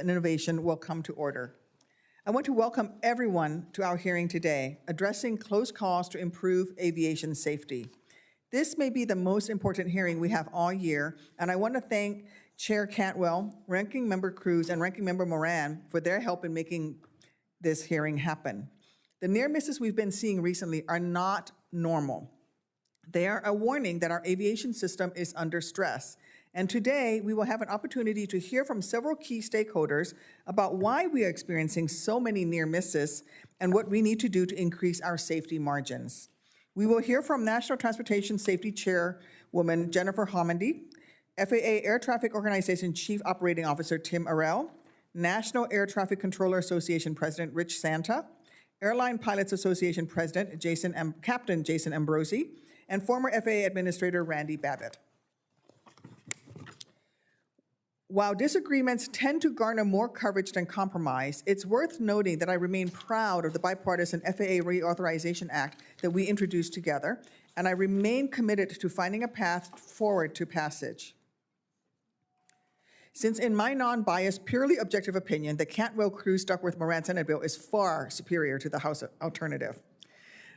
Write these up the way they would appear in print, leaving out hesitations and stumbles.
and Innovation will come to order. I want to welcome everyone to our hearing today, addressing close calls to improve aviation safety. This may be the most important hearing we have all year, and I want to thank Chair Cantwell, Ranking Member Cruz, and Ranking Member Moran for their help in making this hearing happen. The near misses we've been seeing recently are not normal. They are a warning that our aviation system is under stress. And today, we will have an opportunity to hear from several key stakeholders about why we are experiencing so many near misses and what we need to do to increase our safety margins. We will hear from National Transportation Safety Chairwoman Jennifer Homendy, FAA Air Traffic Organization Chief Operating Officer Tim Arell, National Air Traffic Controller Association President Rich Santa, Airline Pilots Association President Captain Jason Ambrosi, and former FAA Administrator Randy Babbitt. While disagreements tend to garner more coverage than compromise, it's worth noting that I remain proud of the bipartisan FAA Reauthorization Act that we introduced together, and I remain committed to finding a path forward to passage. Since in my non-biased, purely objective opinion, the Cantwell, Cruz, Duckworth, Moran Senate bill is far superior to the House alternative.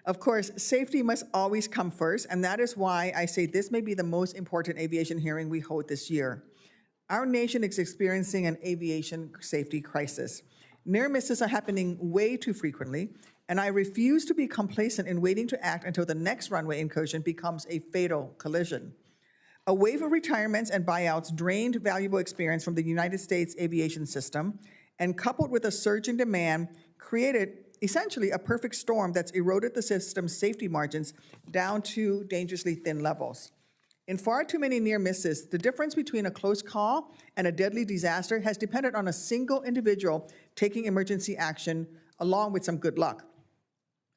Of course, safety must always come first, and that is why I say this may be the most important aviation hearing we hold this year. Our nation is experiencing an aviation safety crisis. Near misses are happening way too frequently, and I refuse to be complacent in waiting to act until the next runway incursion becomes a fatal collision. A wave of retirements and buyouts drained valuable experience from the United States aviation system, and coupled with a surge in demand, created essentially a perfect storm that's eroded the system's safety margins down to dangerously thin levels. In far too many near misses, the difference between a close call and a deadly disaster has depended on a single individual taking emergency action along with some good luck.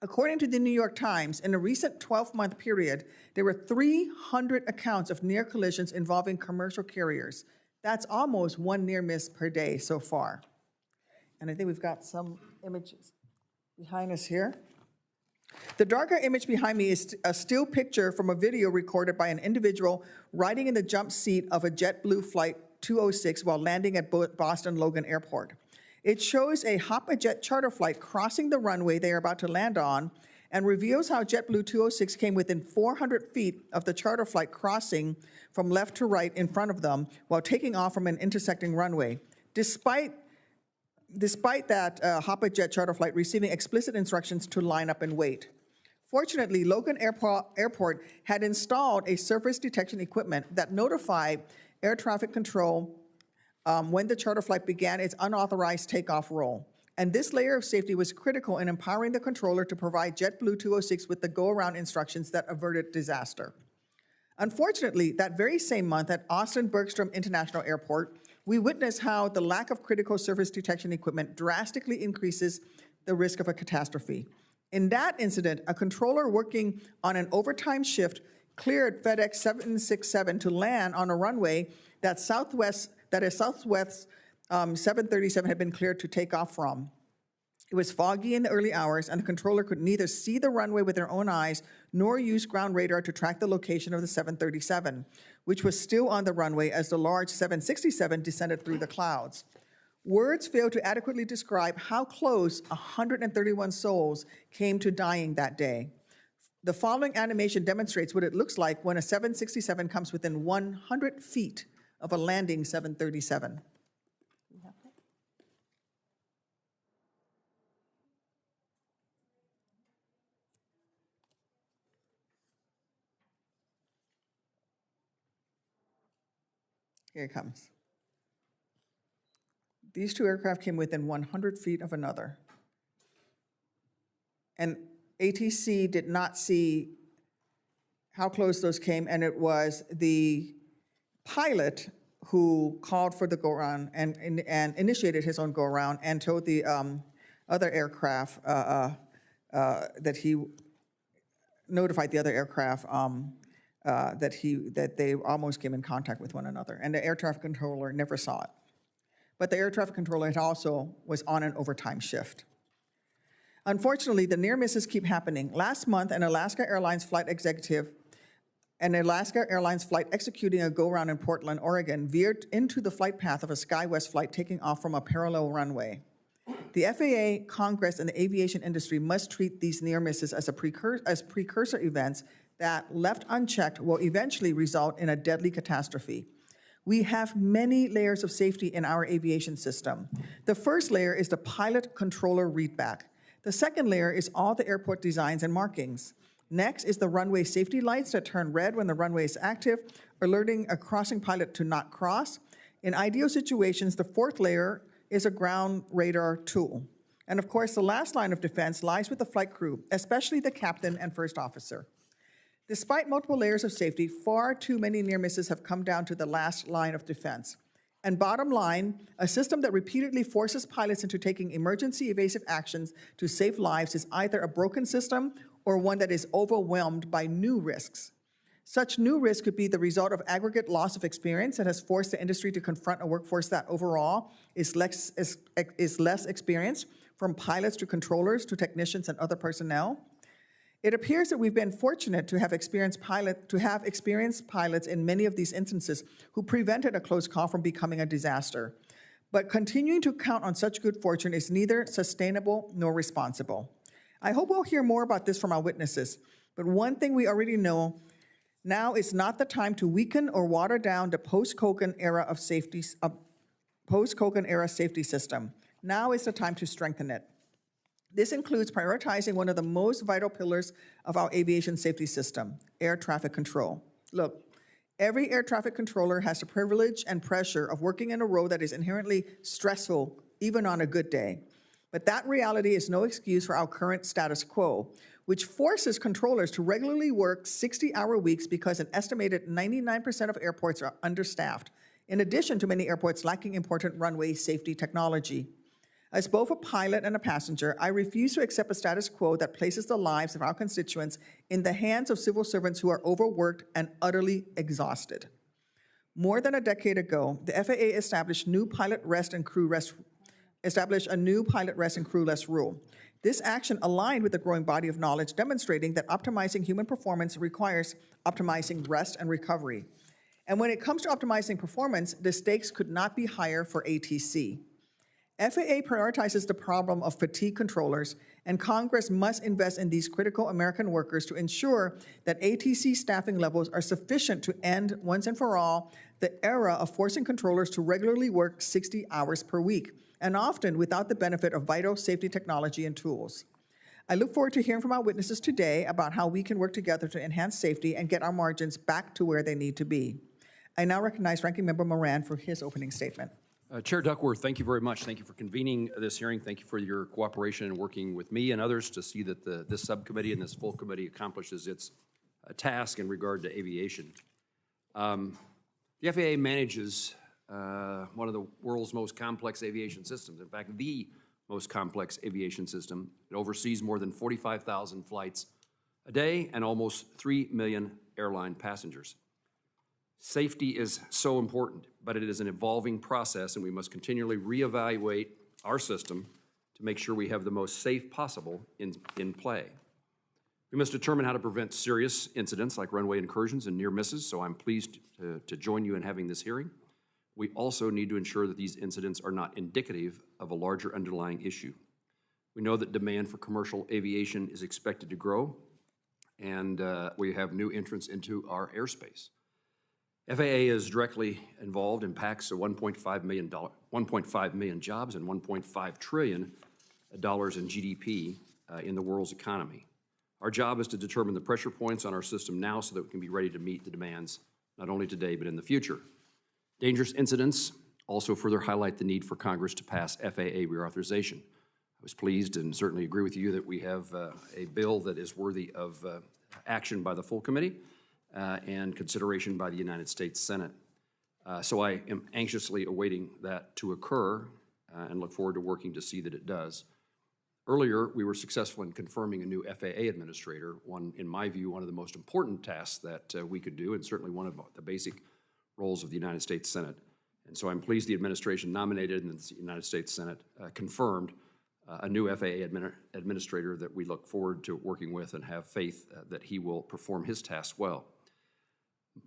According to the New York Times, in a recent 12-month period, there were 300 accounts of near collisions involving commercial carriers. That's almost one near miss per day so far. And I think we've got some images behind us here. The darker image behind me is a still picture from a video recorded by an individual riding in the jump seat of a JetBlue Flight 206 while landing at Boston Logan Airport. It shows a Hop-a-Jet charter flight crossing the runway they are about to land on and reveals how JetBlue 206 came within 400 feet of the charter flight crossing from left to right in front of them while taking off from an intersecting runway. Despite that Hop-a-Jet charter flight receiving explicit instructions to line up and wait. Fortunately, Logan Airport had installed a surface detection equipment that notified air traffic control when the charter flight began its unauthorized takeoff roll. And this layer of safety was critical in empowering the controller to provide JetBlue 206 with the go-around instructions that averted disaster. Unfortunately, that very same month at Austin Bergstrom International Airport, we witnessed how the lack of critical surface detection equipment drastically increases the risk of a catastrophe. In that incident, a controller working on an overtime shift cleared FedEx 767 to land on a runway that Southwest 737 had been cleared to take off from. It was foggy in the early hours, and the controller could neither see the runway with their own eyes nor use ground radar to track the location of the 737, which was still on the runway as the large 767 descended through the clouds. Words fail to adequately describe how close 131 souls came to dying that day. The following animation demonstrates what it looks like when a 767 comes within 100 feet of a landing 737. Here it comes. These two aircraft came within 100 feet of another. And ATC did not see how close those came, and it was the pilot who called for the go-around and initiated his own go-around and told the other aircraft that he notified the other aircraft that they almost came in contact with one another, and the air traffic controller never saw it. But the air traffic controller also was on an overtime shift. Unfortunately, the near misses keep happening. Last month, an Alaska Airlines flight executive An Alaska Airlines flight executing a go-round in Portland, Oregon, veered into the flight path of a SkyWest flight taking off from a parallel runway. The FAA, Congress, and the aviation industry must treat these near misses as precursor events that, left unchecked, will eventually result in a deadly catastrophe. We have many layers of safety in our aviation system. The first layer is the pilot-controller readback. The second layer is all the airport designs and markings. Next is the runway safety lights that turn red when the runway is active, alerting a crossing pilot to not cross. In ideal situations, the fourth layer is a ground radar tool. And of course, the last line of defense lies with the flight crew, especially the captain and first officer. Despite multiple layers of safety, far too many near misses have come down to the last line of defense. And bottom line, a system that repeatedly forces pilots into taking emergency evasive actions to save lives is either a broken system or one that is overwhelmed by new risks. Such new risks could be the result of aggregate loss of experience that has forced the industry to confront a workforce that overall is less experienced, from pilots to controllers to technicians and other personnel. It appears that we've been fortunate to have experienced pilots in many of these instances who prevented a close call from becoming a disaster. But continuing to count on such good fortune is neither sustainable nor responsible. I hope we'll hear more about this from our witnesses, but one thing we already know, now is not the time to weaken or water down the post-Kogan era safety system. Now is the time to strengthen it. This includes prioritizing one of the most vital pillars of our aviation safety system, air traffic control. Look, every air traffic controller has the privilege and pressure of working in a role that is inherently stressful, even on a good day. But that reality is no excuse for our current status quo, which forces controllers to regularly work 60-hour weeks because an estimated 99% of airports are understaffed, in addition to many airports lacking important runway safety technology. As both a pilot and a passenger, I refuse to accept a status quo that places the lives of our constituents in the hands of civil servants who are overworked and utterly exhausted. More than a decade ago, the FAA established a new pilot rest and crew less rule. This action aligned with the growing body of knowledge demonstrating that optimizing human performance requires optimizing rest and recovery. And when it comes to optimizing performance, the stakes could not be higher for ATC. FAA prioritizes the problem of fatigue controllers, and Congress must invest in these critical American workers to ensure that ATC staffing levels are sufficient to end, once and for all, the era of forcing controllers to regularly work 60 hours per week, and often without the benefit of vital safety technology and tools. I look forward to hearing from our witnesses today about how we can work together to enhance safety and get our margins back to where they need to be. I now recognize Ranking Member Moran for his opening statement. Chair Duckworth, thank you very much. Thank you for convening this hearing. Thank you for your cooperation and working with me and others to see that this subcommittee and this full committee accomplishes its task in regard to aviation. The FAA manages one of the world's most complex aviation systems. In fact, the most complex aviation system. It oversees more than 45,000 flights a day and almost 3 million airline passengers. Safety is so important, but it is an evolving process, and we must continually reevaluate our system to make sure we have the most safe possible in play. We must determine how to prevent serious incidents like runway incursions and near misses, so I'm pleased to join you in having this hearing. We also need to ensure that these incidents are not indicative of a larger underlying issue. We know that demand for commercial aviation is expected to grow, and we have new entrants into our airspace. FAA is directly involved in impacts of 1.5 million jobs and $1.5 trillion in GDP in the world's economy. Our job is to determine the pressure points on our system now so that we can be ready to meet the demands not only today but in the future. Dangerous incidents also further highlight the need for Congress to pass FAA reauthorization. I was pleased and certainly agree with you that we have a bill that is worthy of action by the full committee and consideration by the United States Senate. So I am anxiously awaiting that to occur and look forward to working to see that it does. Earlier, we were successful in confirming a new FAA administrator, in my view, one of the most important tasks that we could do, and certainly one of the basic roles of the United States Senate. And so I'm pleased the administration nominated and the United States Senate confirmed a new FAA administrator that we look forward to working with and have faith that he will perform his tasks well.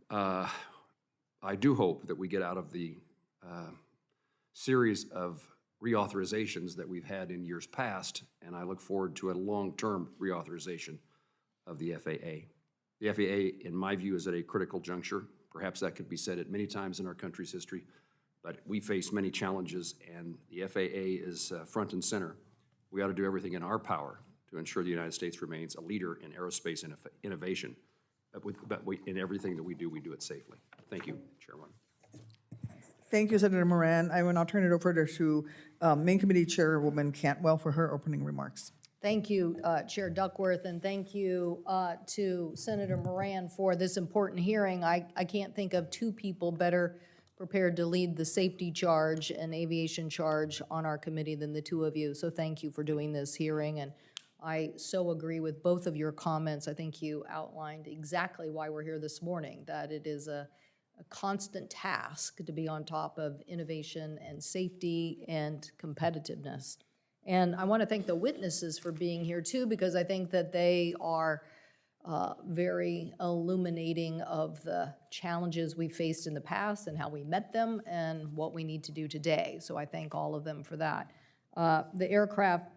I do hope that we get out of the series of reauthorizations that we've had in years past, and I look forward to a long-term reauthorization of the FAA. The FAA, in my view, is at a critical juncture. Perhaps that could be said at many times in our country's history, but we face many challenges, and the FAA is front and center. We ought to do everything in our power to ensure the United States remains a leader in aerospace innovation. But in everything that we do it safely. Thank you, Chairman. Thank you, Senator Moran. I will now turn it over to Main Committee Chairwoman Cantwell for her opening remarks. Thank you, Chair Duckworth, and thank you to Senator Moran for this important hearing. I can't think of two people better prepared to lead the safety charge and aviation charge on our committee than the two of you. So thank you for doing this hearing, and I so agree with both of your comments. I think you outlined exactly why we're here this morning, that it is a constant task to be on top of innovation and safety and competitiveness. And I want to thank the witnesses for being here too, because I think that they are very illuminating of the challenges we faced in the past and how we met them and what we need to do today. So I thank all of them for that. The Aircraft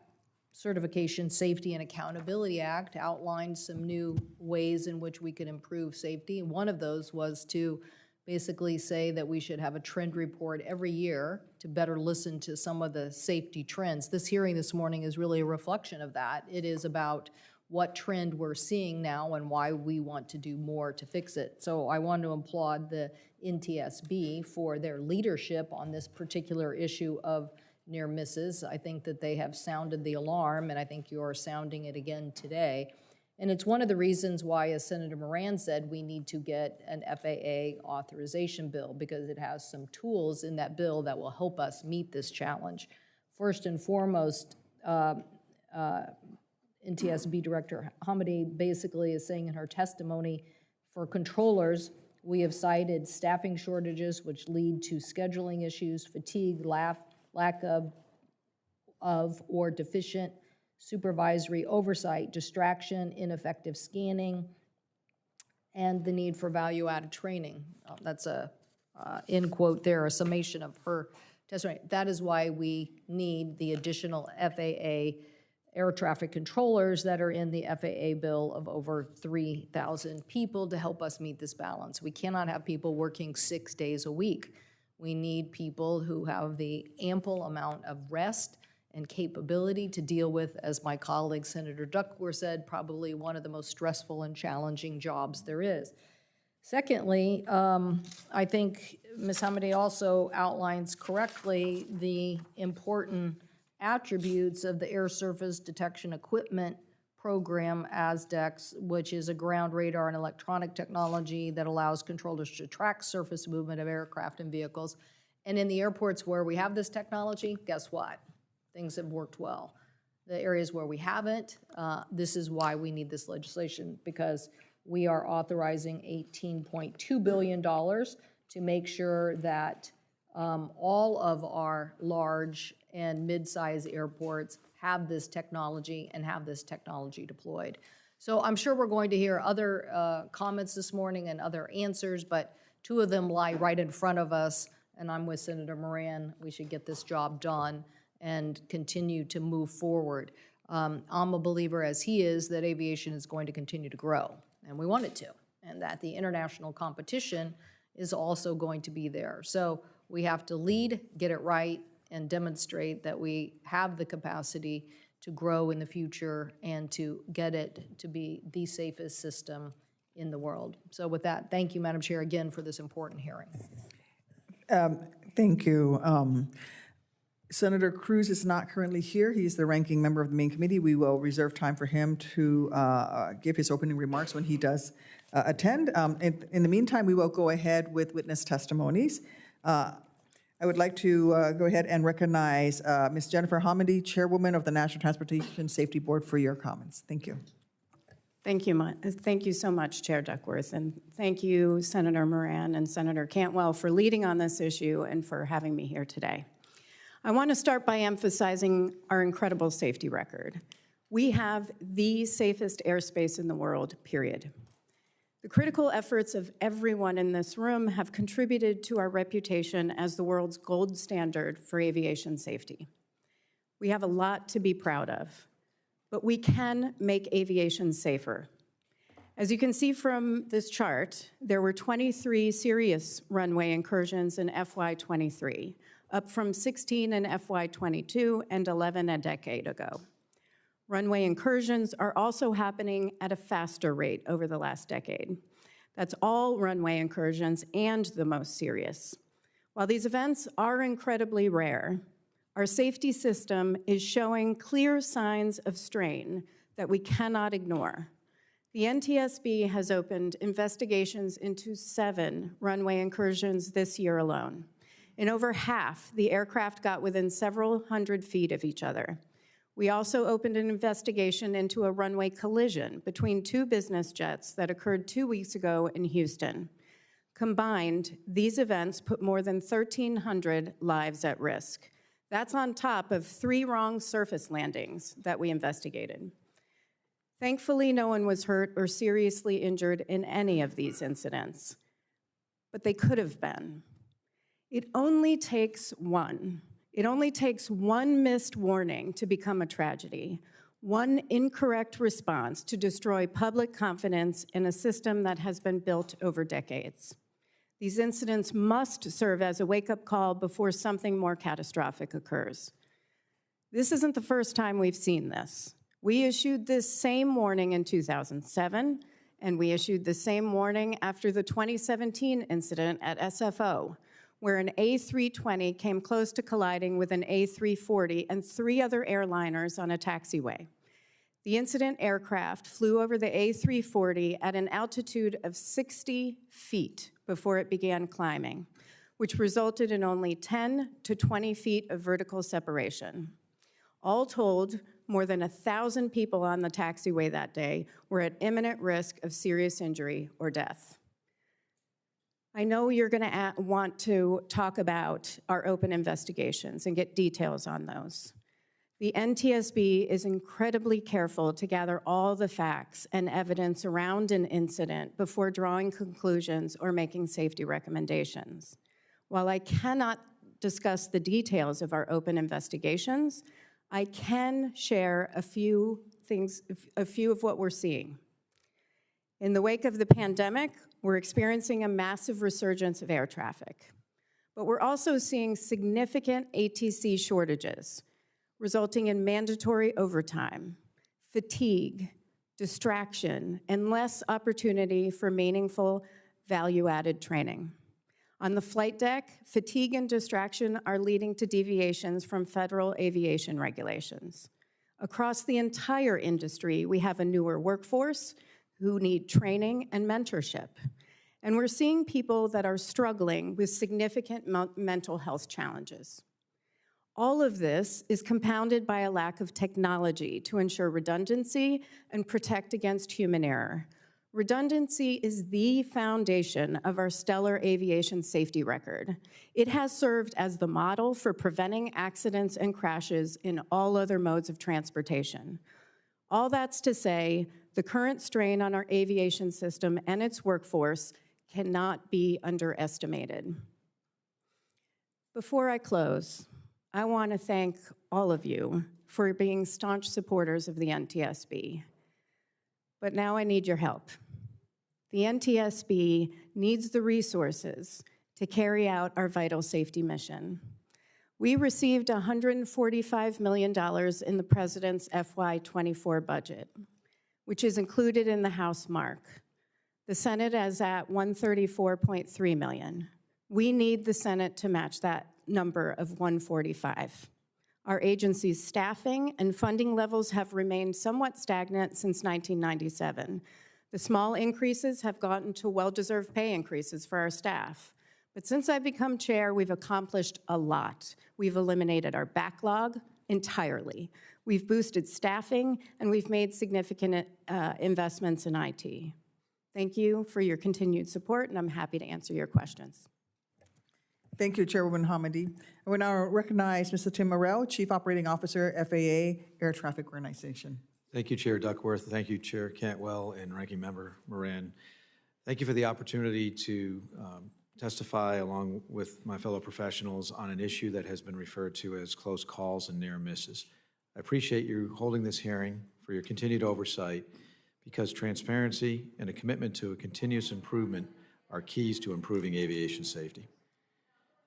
Certification, Safety, and Accountability Act outlined some new ways in which we could improve safety. One of those was to basically say that we should have a trend report every year to better listen to some of the safety trends. This hearing this morning is really a reflection of that. It is about what trend we're seeing now and why we want to do more to fix it. So I want to applaud the NTSB for their leadership on this particular issue of near misses. I think that they have sounded the alarm, and I think you're sounding it again today. And it's one of the reasons why, as Senator Moran said, we need to get an FAA authorization bill, because it has some tools in that bill that will help us meet this challenge. First and foremost, NTSB Director Hamady basically is saying in her testimony, for controllers, we have cited staffing shortages, which lead to scheduling issues, fatigue, lack of or deficient supervisory oversight, distraction, ineffective scanning, and the need for value-added training. That's a end quote there, a summation of her testimony. That is why we need the additional FAA air traffic controllers that are in the FAA bill of over 3,000 people to help us meet this balance. We cannot have people working 6 days a week. We need people who have the ample amount of rest and capability to deal with, as my colleague Senator Duckworth said, probably one of the most stressful and challenging jobs there is. Secondly, I think Ms. Hamady also outlines correctly the important attributes of the Air Surface Detection Equipment Program, ASDEX, which is a ground radar and electronic technology that allows controllers to track surface movement of aircraft and vehicles. And in the airports where we have this technology, guess what? Things have worked well. The areas where we haven't, this is why we need this legislation, because we are authorizing $18.2 billion to make sure that all of our large and mid-size airports have this technology and have this technology deployed. So I'm sure we're going to hear other comments this morning and other answers, but two of them lie right in front of us, and I'm with Senator Moran. We should get this job done and continue to move forward. I'm a believer, as he is, that aviation is going to continue to grow, and we want it to, and that the international competition is also going to be there. So we have to lead, get it right, and demonstrate that we have the capacity to grow in the future and to get it to be the safest system in the world. So with that, thank you, Madam Chair, again for this important hearing. Thank you. Senator Cruz is not currently here. He's the ranking member of the main committee. We will reserve time for him to give his opening remarks when he does attend. In the meantime, we will go ahead with witness testimonies. I would like to go ahead and recognize Ms. Jennifer Hamady, Chairwoman of the National Transportation Safety Board, for your comments. Thank you. Thank you so much, Chair Duckworth, and thank you, Senator Moran and Senator Cantwell, for leading on this issue and for having me here today. I want to start by emphasizing our incredible safety record. We have the safest airspace in the world, period. The critical efforts of everyone in this room have contributed to our reputation as the world's gold standard for aviation safety. We have a lot to be proud of, but we can make aviation safer. As you can see from this chart, there were 23 serious runway incursions in FY23, up from 16 in FY22 and 11 a decade ago. Runway incursions are also happening at a faster rate over the last decade. That's all runway incursions and the most serious. While these events are incredibly rare, our safety system is showing clear signs of strain that we cannot ignore. The NTSB has opened investigations into 7 runway incursions this year alone. In over half, the aircraft got within several hundred feet of each other. We also opened an investigation into a runway collision between 2 business jets that occurred 2 weeks ago in Houston. Combined, these events put more than 1,300 lives at risk. That's on top of 3 wrong surface landings that we investigated. Thankfully, no one was hurt or seriously injured in any of these incidents, but they could have been. It only takes one. It only takes one missed warning to become a tragedy, one incorrect response to destroy public confidence in a system that has been built over decades. These incidents must serve as a wake-up call before something more catastrophic occurs. This isn't the first time we've seen this. We issued this same warning in 2007, and we issued the same warning after the 2017 incident at SFO, where an A320 came close to colliding with an A340 and 3 other airliners on a taxiway. The incident aircraft flew over the A340 at an altitude of 60 feet before it began climbing, which resulted in only 10 to 20 feet of vertical separation. All told, more than 1,000 people on the taxiway that day were at imminent risk of serious injury or death. I know you're going to want to talk about our open investigations and get details on those. The NTSB is incredibly careful to gather all the facts and evidence around an incident before drawing conclusions or making safety recommendations. While I cannot discuss the details of our open investigations, I can share a few of what we're seeing. In the wake of the pandemic, we're experiencing a massive resurgence of air traffic, but we're also seeing significant ATC shortages, resulting in mandatory overtime, fatigue, distraction, and less opportunity for meaningful value-added training. On the flight deck, fatigue and distraction are leading to deviations from federal aviation regulations. Across the entire industry, we have a newer workforce who need training and mentorship. And we're seeing people that are struggling with significant mental health challenges. All of this is compounded by a lack of technology to ensure redundancy and protect against human error. Redundancy is the foundation of our stellar aviation safety record. It has served as the model for preventing accidents and crashes in all other modes of transportation. All that's to say, the current strain on our aviation system and its workforce cannot be underestimated. Before I close, I want to thank all of you for being staunch supporters of the NTSB. But now I need your help. The NTSB needs the resources to carry out our vital safety mission. We received $145 million in the President's FY24 budget, which is included in the House mark. The Senate is at $134.3 million. We need the Senate to match that number of $145. Our agency's staffing and funding levels have remained somewhat stagnant since 1997. The small increases have gotten to well-deserved pay increases for our staff. But since I've become chair, we've accomplished a lot. We've eliminated our backlog entirely. We've boosted staffing, and we've made significant investments in IT. Thank you for your continued support, and I'm happy to answer your questions. Thank you, Chairwoman Hamady. I will now recognize Mr. Tim Morrell, Chief Operating Officer, FAA Air Traffic Organization. Thank you, Chair Duckworth. Thank you, Chair Cantwell and Ranking Member Moran. Thank you for the opportunity to testify along with my fellow professionals on an issue that has been referred to as close calls and near misses. I appreciate you holding this hearing, for your continued oversight, because transparency and a commitment to a continuous improvement are keys to improving aviation safety.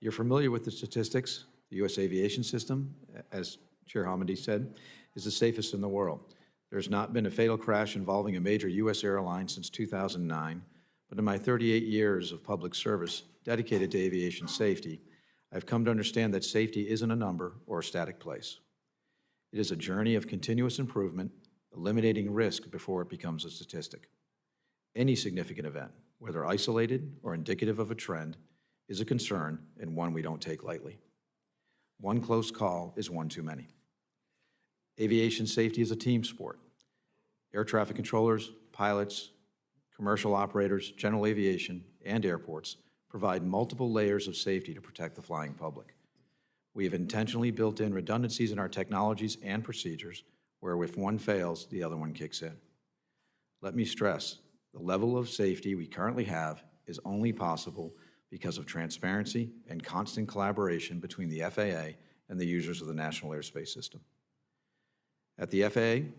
You're familiar with the statistics. The U.S. aviation system, as Chair Hamady said, is the safest in the world. There's not been a fatal crash involving a major U.S. airline since 2009, but in my 38 years of public service dedicated to aviation safety, I've come to understand that safety isn't a number or a static place. It is a journey of continuous improvement, eliminating risk before it becomes a statistic. Any significant event, whether isolated or indicative of a trend, is a concern and one we don't take lightly. One close call is one too many. Aviation safety is a team sport. Air traffic controllers, pilots, commercial operators, general aviation, and airports provide multiple layers of safety to protect the flying public. We have intentionally built in redundancies in our technologies and procedures where if one fails, the other one kicks in. Let me stress, the level of safety we currently have is only possible because of transparency and constant collaboration between the FAA and the users of the National Airspace System. At the FAA,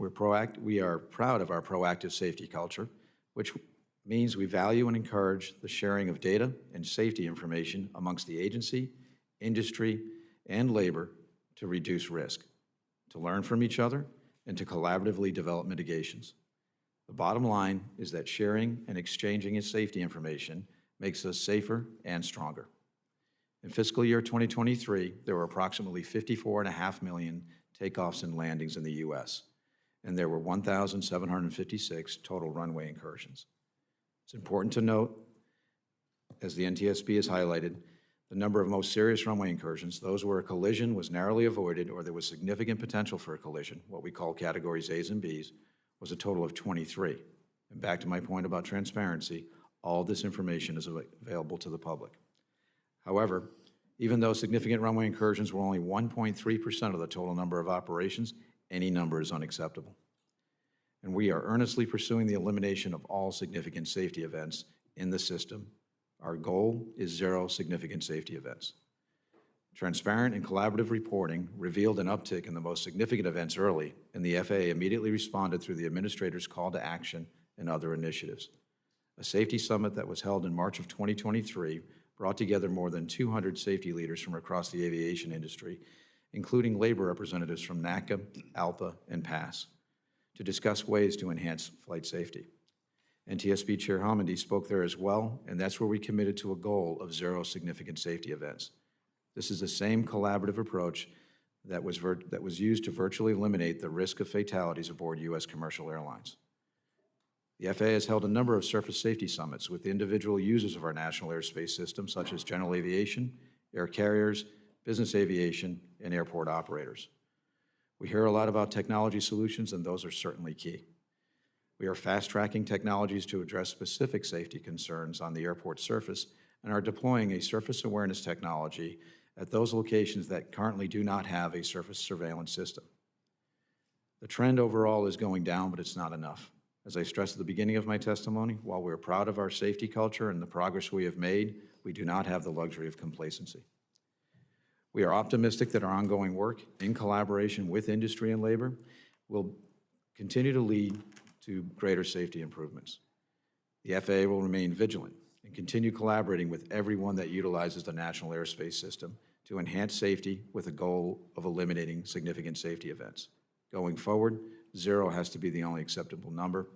we are proud of our proactive safety culture, which means we value and encourage the sharing of data and safety information amongst the agency, industry, and labor to reduce risk, to learn from each other, and to collaboratively develop mitigations. The bottom line is that sharing and exchanging safety information makes us safer and stronger. In fiscal year 2023, there were approximately 54.5 million takeoffs and landings in the U.S., and there were 1,756 total runway incursions. It's important to note, as the NTSB has highlighted, the number of most serious runway incursions, those where a collision was narrowly avoided or there was significant potential for a collision, what we call categories A's and B's, was a total of 23. And back to my point about transparency, all this information is available to the public. However, even though significant runway incursions were only 1.3% of the total number of operations, any number is unacceptable. And we are earnestly pursuing the elimination of all significant safety events in the system. Our goal is 0 significant safety events. Transparent and collaborative reporting revealed an uptick in the most significant events early, and the FAA immediately responded through the administrator's call to action and other initiatives. A safety summit that was held in March of 2023 brought together more than 200 safety leaders from across the aviation industry, including labor representatives from NACA, ALPA, and PASS, to discuss ways to enhance flight safety. NTSB Chair Hamady spoke there as well, and that's where we committed to a goal of 0 significant safety events. This is the same collaborative approach that was used to virtually eliminate the risk of fatalities aboard U.S. commercial airlines. The FAA has held a number of surface safety summits with individual users of our national airspace system, such as general aviation, air carriers, business aviation, and airport operators. We hear a lot about technology solutions, and those are certainly key. We are fast-tracking technologies to address specific safety concerns on the airport surface and are deploying a surface awareness technology at those locations that currently do not have a surface surveillance system. The trend overall is going down, but it's not enough. As I stressed at the beginning of my testimony, while we're proud of our safety culture and the progress we have made, we do not have the luxury of complacency. We are optimistic that our ongoing work in collaboration with industry and labor will continue to lead to greater safety improvements. The FAA will remain vigilant and continue collaborating with everyone that utilizes the National Airspace System to enhance safety with a goal of eliminating significant safety events. Going forward, 0 has to be the only acceptable number.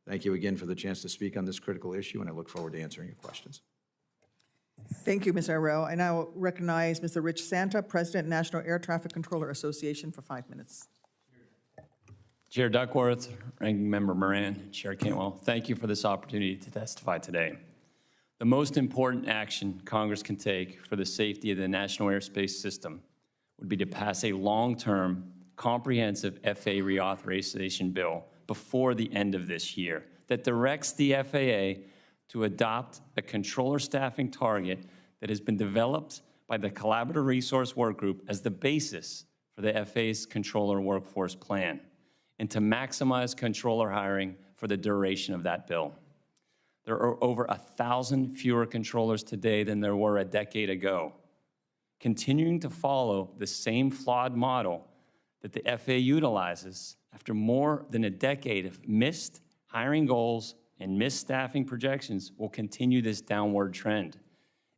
Thank you again for the chance to speak on this critical issue, and I look forward to answering your questions. Thank you, Ms. Arell. I now recognize Mr. Rich Santa, President, National Air Traffic Controller Association, for 5 minutes. Chair Duckworth, Ranking Member Moran, Chair Cantwell, thank you for this opportunity to testify today. The most important action Congress can take for the safety of the national airspace system would be to pass a long-term, comprehensive FAA reauthorization bill before the end of this year that directs the FAA to adopt a controller staffing target that has been developed by the Collaborative Resource Work Group as the basis for the FAA's controller workforce plan, and to maximize controller hiring for the duration of that bill. There are over 1,000 fewer controllers today than there were a decade ago. Continuing to follow the same flawed model that the FAA utilizes after more than a decade of missed hiring goals and missed staffing projections will continue this downward trend.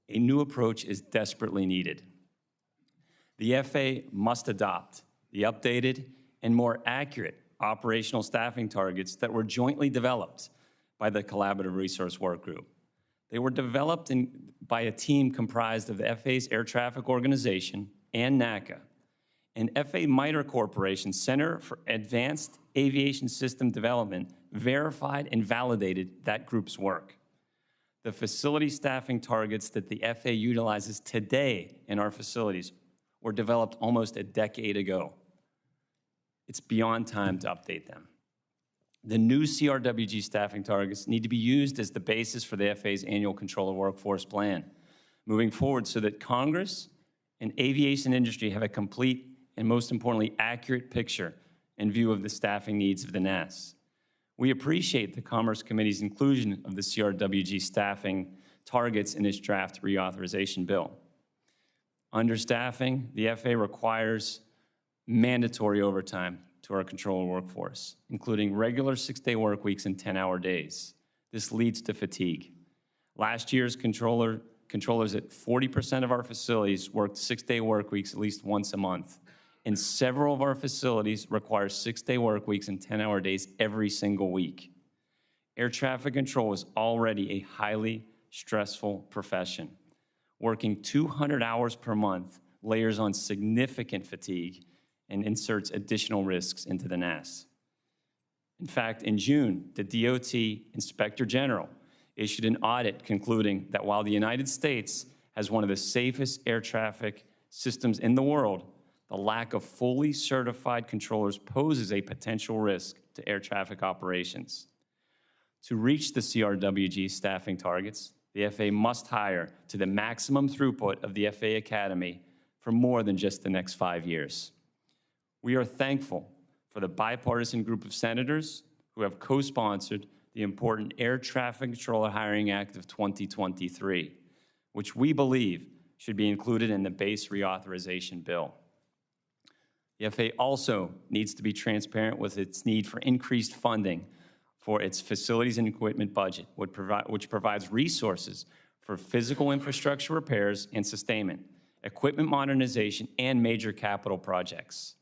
A new approach is desperately needed. The FAA must adopt the updated and more accurate operational staffing targets that were jointly developed by the Collaborative Resource Work Group. They were developed by a team comprised of the FAA's Air Traffic Organization and NACA, and FAA MITRE Corporation Center for Advanced Aviation System Development verified and validated that group's work. The facility staffing targets that the FAA utilizes today in our facilities were developed almost a decade ago. It's beyond time to update them. The new CRWG staffing targets need to be used as the basis for the FAA's annual controller workforce plan moving forward so that Congress and aviation industry have a complete and, most importantly, accurate picture and view of the staffing needs of the NAS. We appreciate the Commerce Committee's inclusion of the CRWG staffing targets in its draft reauthorization bill. Understaffing, the FAA requires mandatory overtime to our controller workforce, including regular 6-day work weeks and 10-hour days. This leads to fatigue. Last year's controllers at 40% of our facilities worked 6-day work weeks at least once a month. And several of our facilities require 6-day work weeks and 10-hour days every single week. Air traffic control is already a highly stressful profession. Working 200 hours per month layers on significant fatigue and inserts additional risks into the NAS. In fact, in June, the DOT Inspector General issued an audit concluding that while the United States has one of the safest air traffic systems in the world, the lack of fully certified controllers poses a potential risk to air traffic operations. To reach the CRWG staffing targets, the FAA must hire to the maximum throughput of the FAA Academy for more than just the next 5 years. We are thankful for the bipartisan group of senators who have co-sponsored the important Air Traffic Controller Hiring Act of 2023, which we believe should be included in the base reauthorization bill. The FAA also needs to be transparent with its need for increased funding for its facilities and equipment budget, which provides resources for physical infrastructure repairs and sustainment, equipment modernization, and major capital projects.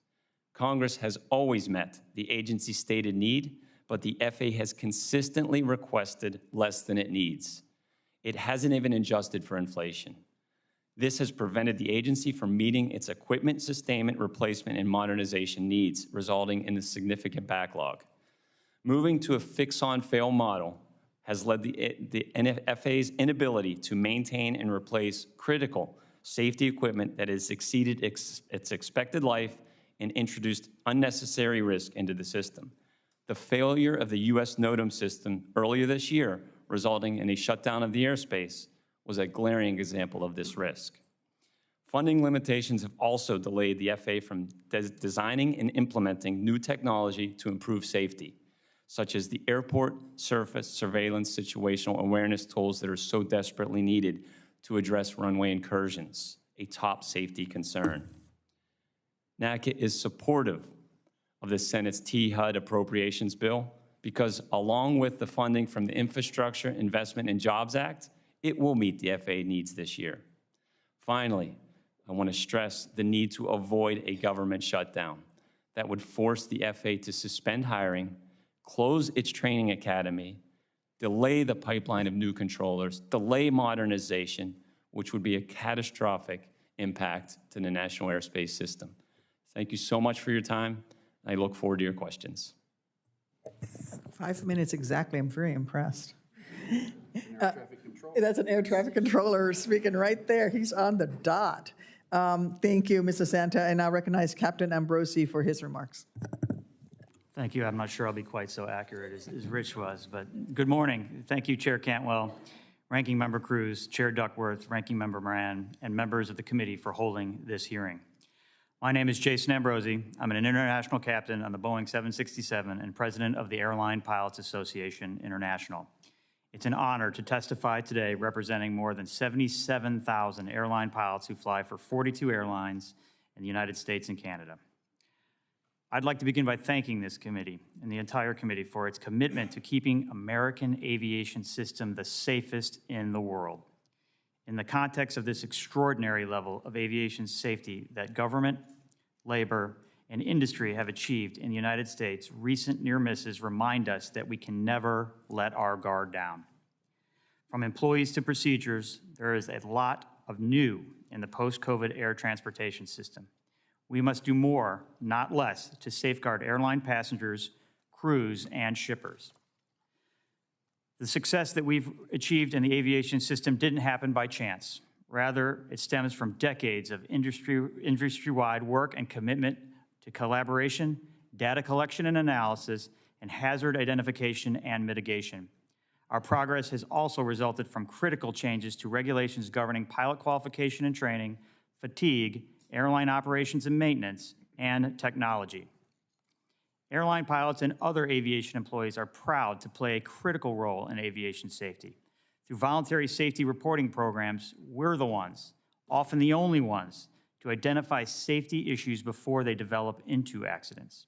Congress has always met the agency's stated need, but the FAA has consistently requested less than it needs. It hasn't even adjusted for inflation. This has prevented the agency from meeting its equipment sustainment, replacement, and modernization needs, resulting in a significant backlog. Moving to a fix-on-fail model has led the FAA's inability to maintain and replace critical safety equipment that has exceeded its expected life and introduced unnecessary risk into the system. The failure of the U.S. NOTAM system earlier this year, resulting in a shutdown of the airspace, was a glaring example of this risk. Funding limitations have also delayed the FAA from designing and implementing new technology to improve safety, such as the airport surface surveillance situational awareness tools that are so desperately needed to address runway incursions, a top safety concern. NACA is supportive of the Senate's THUD appropriations bill because, along with the funding from the Infrastructure Investment and Jobs Act, it will meet the FAA needs this year. Finally, I want to stress the need to avoid a government shutdown that would force the FAA to suspend hiring, close its training academy, delay the pipeline of new controllers, delay modernization, which would be a catastrophic impact to the national airspace system. Thank you so much for your time. I look forward to your questions. 5 minutes exactly. I'm very impressed. That's an air traffic controller speaking right there. He's on the dot. Thank you, Mrs. Santa, and I recognize Captain Ambrosi for his remarks. Thank you. I'm not sure I'll be quite so accurate as Rich was, but good morning. Thank you, Chair Cantwell, Ranking Member Cruz, Chair Duckworth, Ranking Member Moran, and members of the committee for holding this hearing. My name is Jason Ambrosi. I'm an international captain on the Boeing 767 and president of the Airline Pilots Association International. It's an honor to testify today representing more than 77,000 airline pilots who fly for 42 airlines in the United States and Canada. I'd like to begin by thanking this committee and the entire committee for its commitment to keeping American aviation system the safest in the world. In the context of this extraordinary level of aviation safety that government, labor, and industry have achieved in the United States, recent near misses remind us that we can never let our guard down. From employees to procedures, there is a lot of new in the post-COVID air transportation system. We must do more, not less, to safeguard airline passengers, crews, and shippers. The success that we've achieved in the aviation system didn't happen by chance. Rather, it stems from decades of industry-wide work and commitment to collaboration, data collection and analysis, and hazard identification and mitigation. Our progress has also resulted from critical changes to regulations governing pilot qualification and training, fatigue, airline operations and maintenance, and technology. Airline pilots and other aviation employees are proud to play a critical role in aviation safety. Through voluntary safety reporting programs, we're the ones, often the only ones, to identify safety issues before they develop into accidents.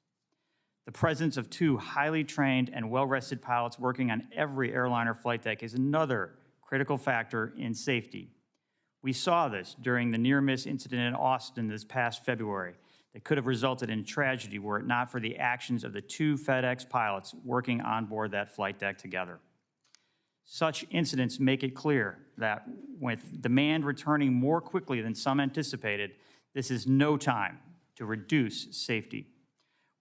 The presence of two highly trained and well-rested pilots working on every airliner flight deck is another critical factor in safety. We saw this during the near-miss incident in Austin this past February that could have resulted in tragedy were it not for the actions of the two FedEx pilots working on board that flight deck together. Such incidents make it clear that with demand returning more quickly than some anticipated, this is no time to reduce safety.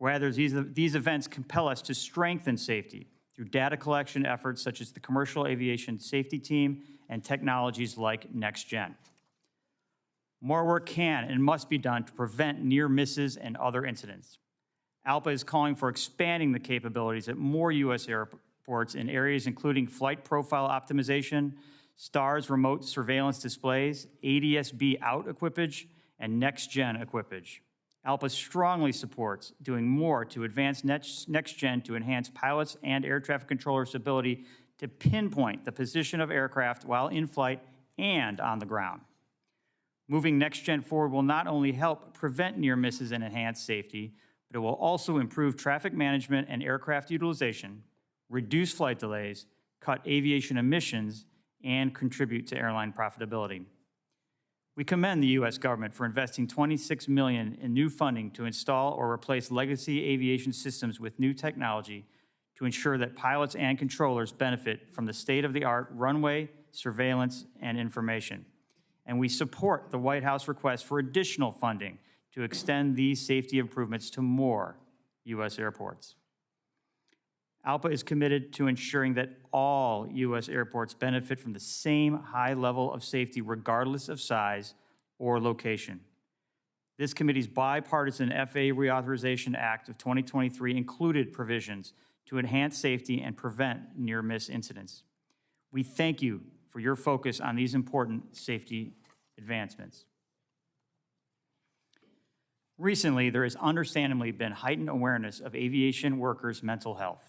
Rather, these events compel us to strengthen safety through data collection efforts such as the Commercial Aviation Safety Team and technologies like NextGen. More work can and must be done to prevent near misses and other incidents. ALPA is calling for expanding the capabilities at more U.S. airports in areas including flight profile optimization, STARS remote surveillance displays, ADS-B out equipage, and next-gen equipage. ALPA strongly supports doing more to advance next-gen to enhance pilots and air traffic controllers' ability to pinpoint the position of aircraft while in flight and on the ground. Moving next-gen forward will not only help prevent near misses and enhance safety, but it will also improve traffic management and aircraft utilization, reduce flight delays, cut aviation emissions, and contribute to airline profitability. We commend the U.S. government for investing $26 million in new funding to install or replace legacy aviation systems with new technology to ensure that pilots and controllers benefit from the state-of-the-art runway, surveillance, and information. And we support the White House request for additional funding to extend these safety improvements to more U.S. airports. ALPA is committed to ensuring that all U.S. airports benefit from the same high level of safety regardless of size or location. This committee's bipartisan FAA Reauthorization Act of 2023 included provisions to enhance safety and prevent near-miss incidents. We thank you for your focus on these important safety advancements. Recently, there has understandably been heightened awareness of aviation workers' mental health.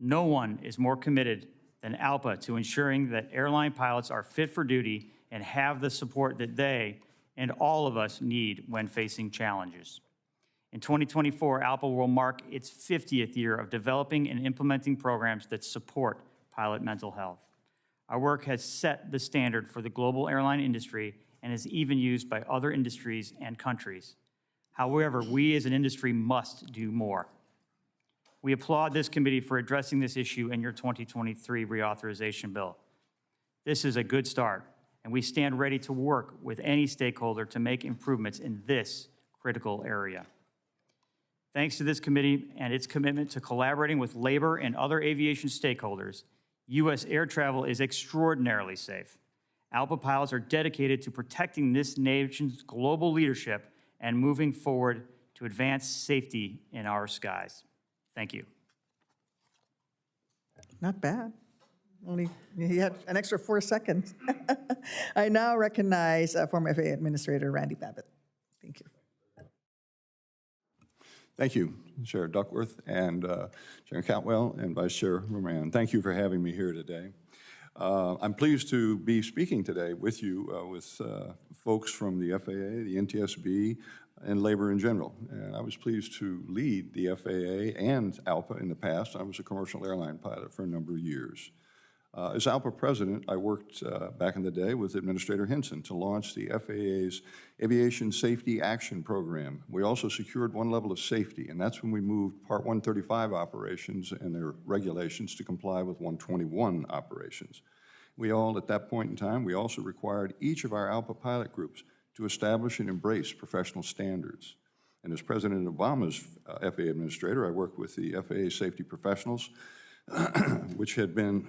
No one is more committed than ALPA to ensuring that airline pilots are fit for duty and have the support that they and all of us need when facing challenges. In 2024, ALPA will mark its 50th year of developing and implementing programs that support pilot mental health. Our work has set the standard for the global airline industry and is even used by other industries and countries. However, we as an industry must do more. We applaud this committee for addressing this issue in your 2023 reauthorization bill. This is a good start, and we stand ready to work with any stakeholder to make improvements in this critical area. Thanks to this committee and its commitment to collaborating with labor and other aviation stakeholders, U.S. air travel is extraordinarily safe. ALPA pilots are dedicated to protecting this nation's global leadership and moving forward to advance safety in our skies. Thank you. Not bad. Only, he had an extra 4 seconds. I now recognize former FAA Administrator Randy Babbitt. Thank you. Thank you, Chair Duckworth and Chair Cantwell and Vice Chair Moran. Thank you for having me here today. I'm pleased to be speaking today with you, with folks from the FAA, the NTSB, and labor in general. And I was pleased to lead the FAA and ALPA in the past. I was a commercial airline pilot for a number of years. As ALPA president, I worked back in the day with Administrator Hinson to launch the FAA's Aviation Safety Action Program. We also secured one level of safety, and that's when we moved Part 135 operations and their regulations to comply with 121 operations. We all, at that point in time, we also required each of our ALPA pilot groups to establish and embrace professional standards. And as President Obama's FAA administrator, I worked with the FAA safety professionals, which had been,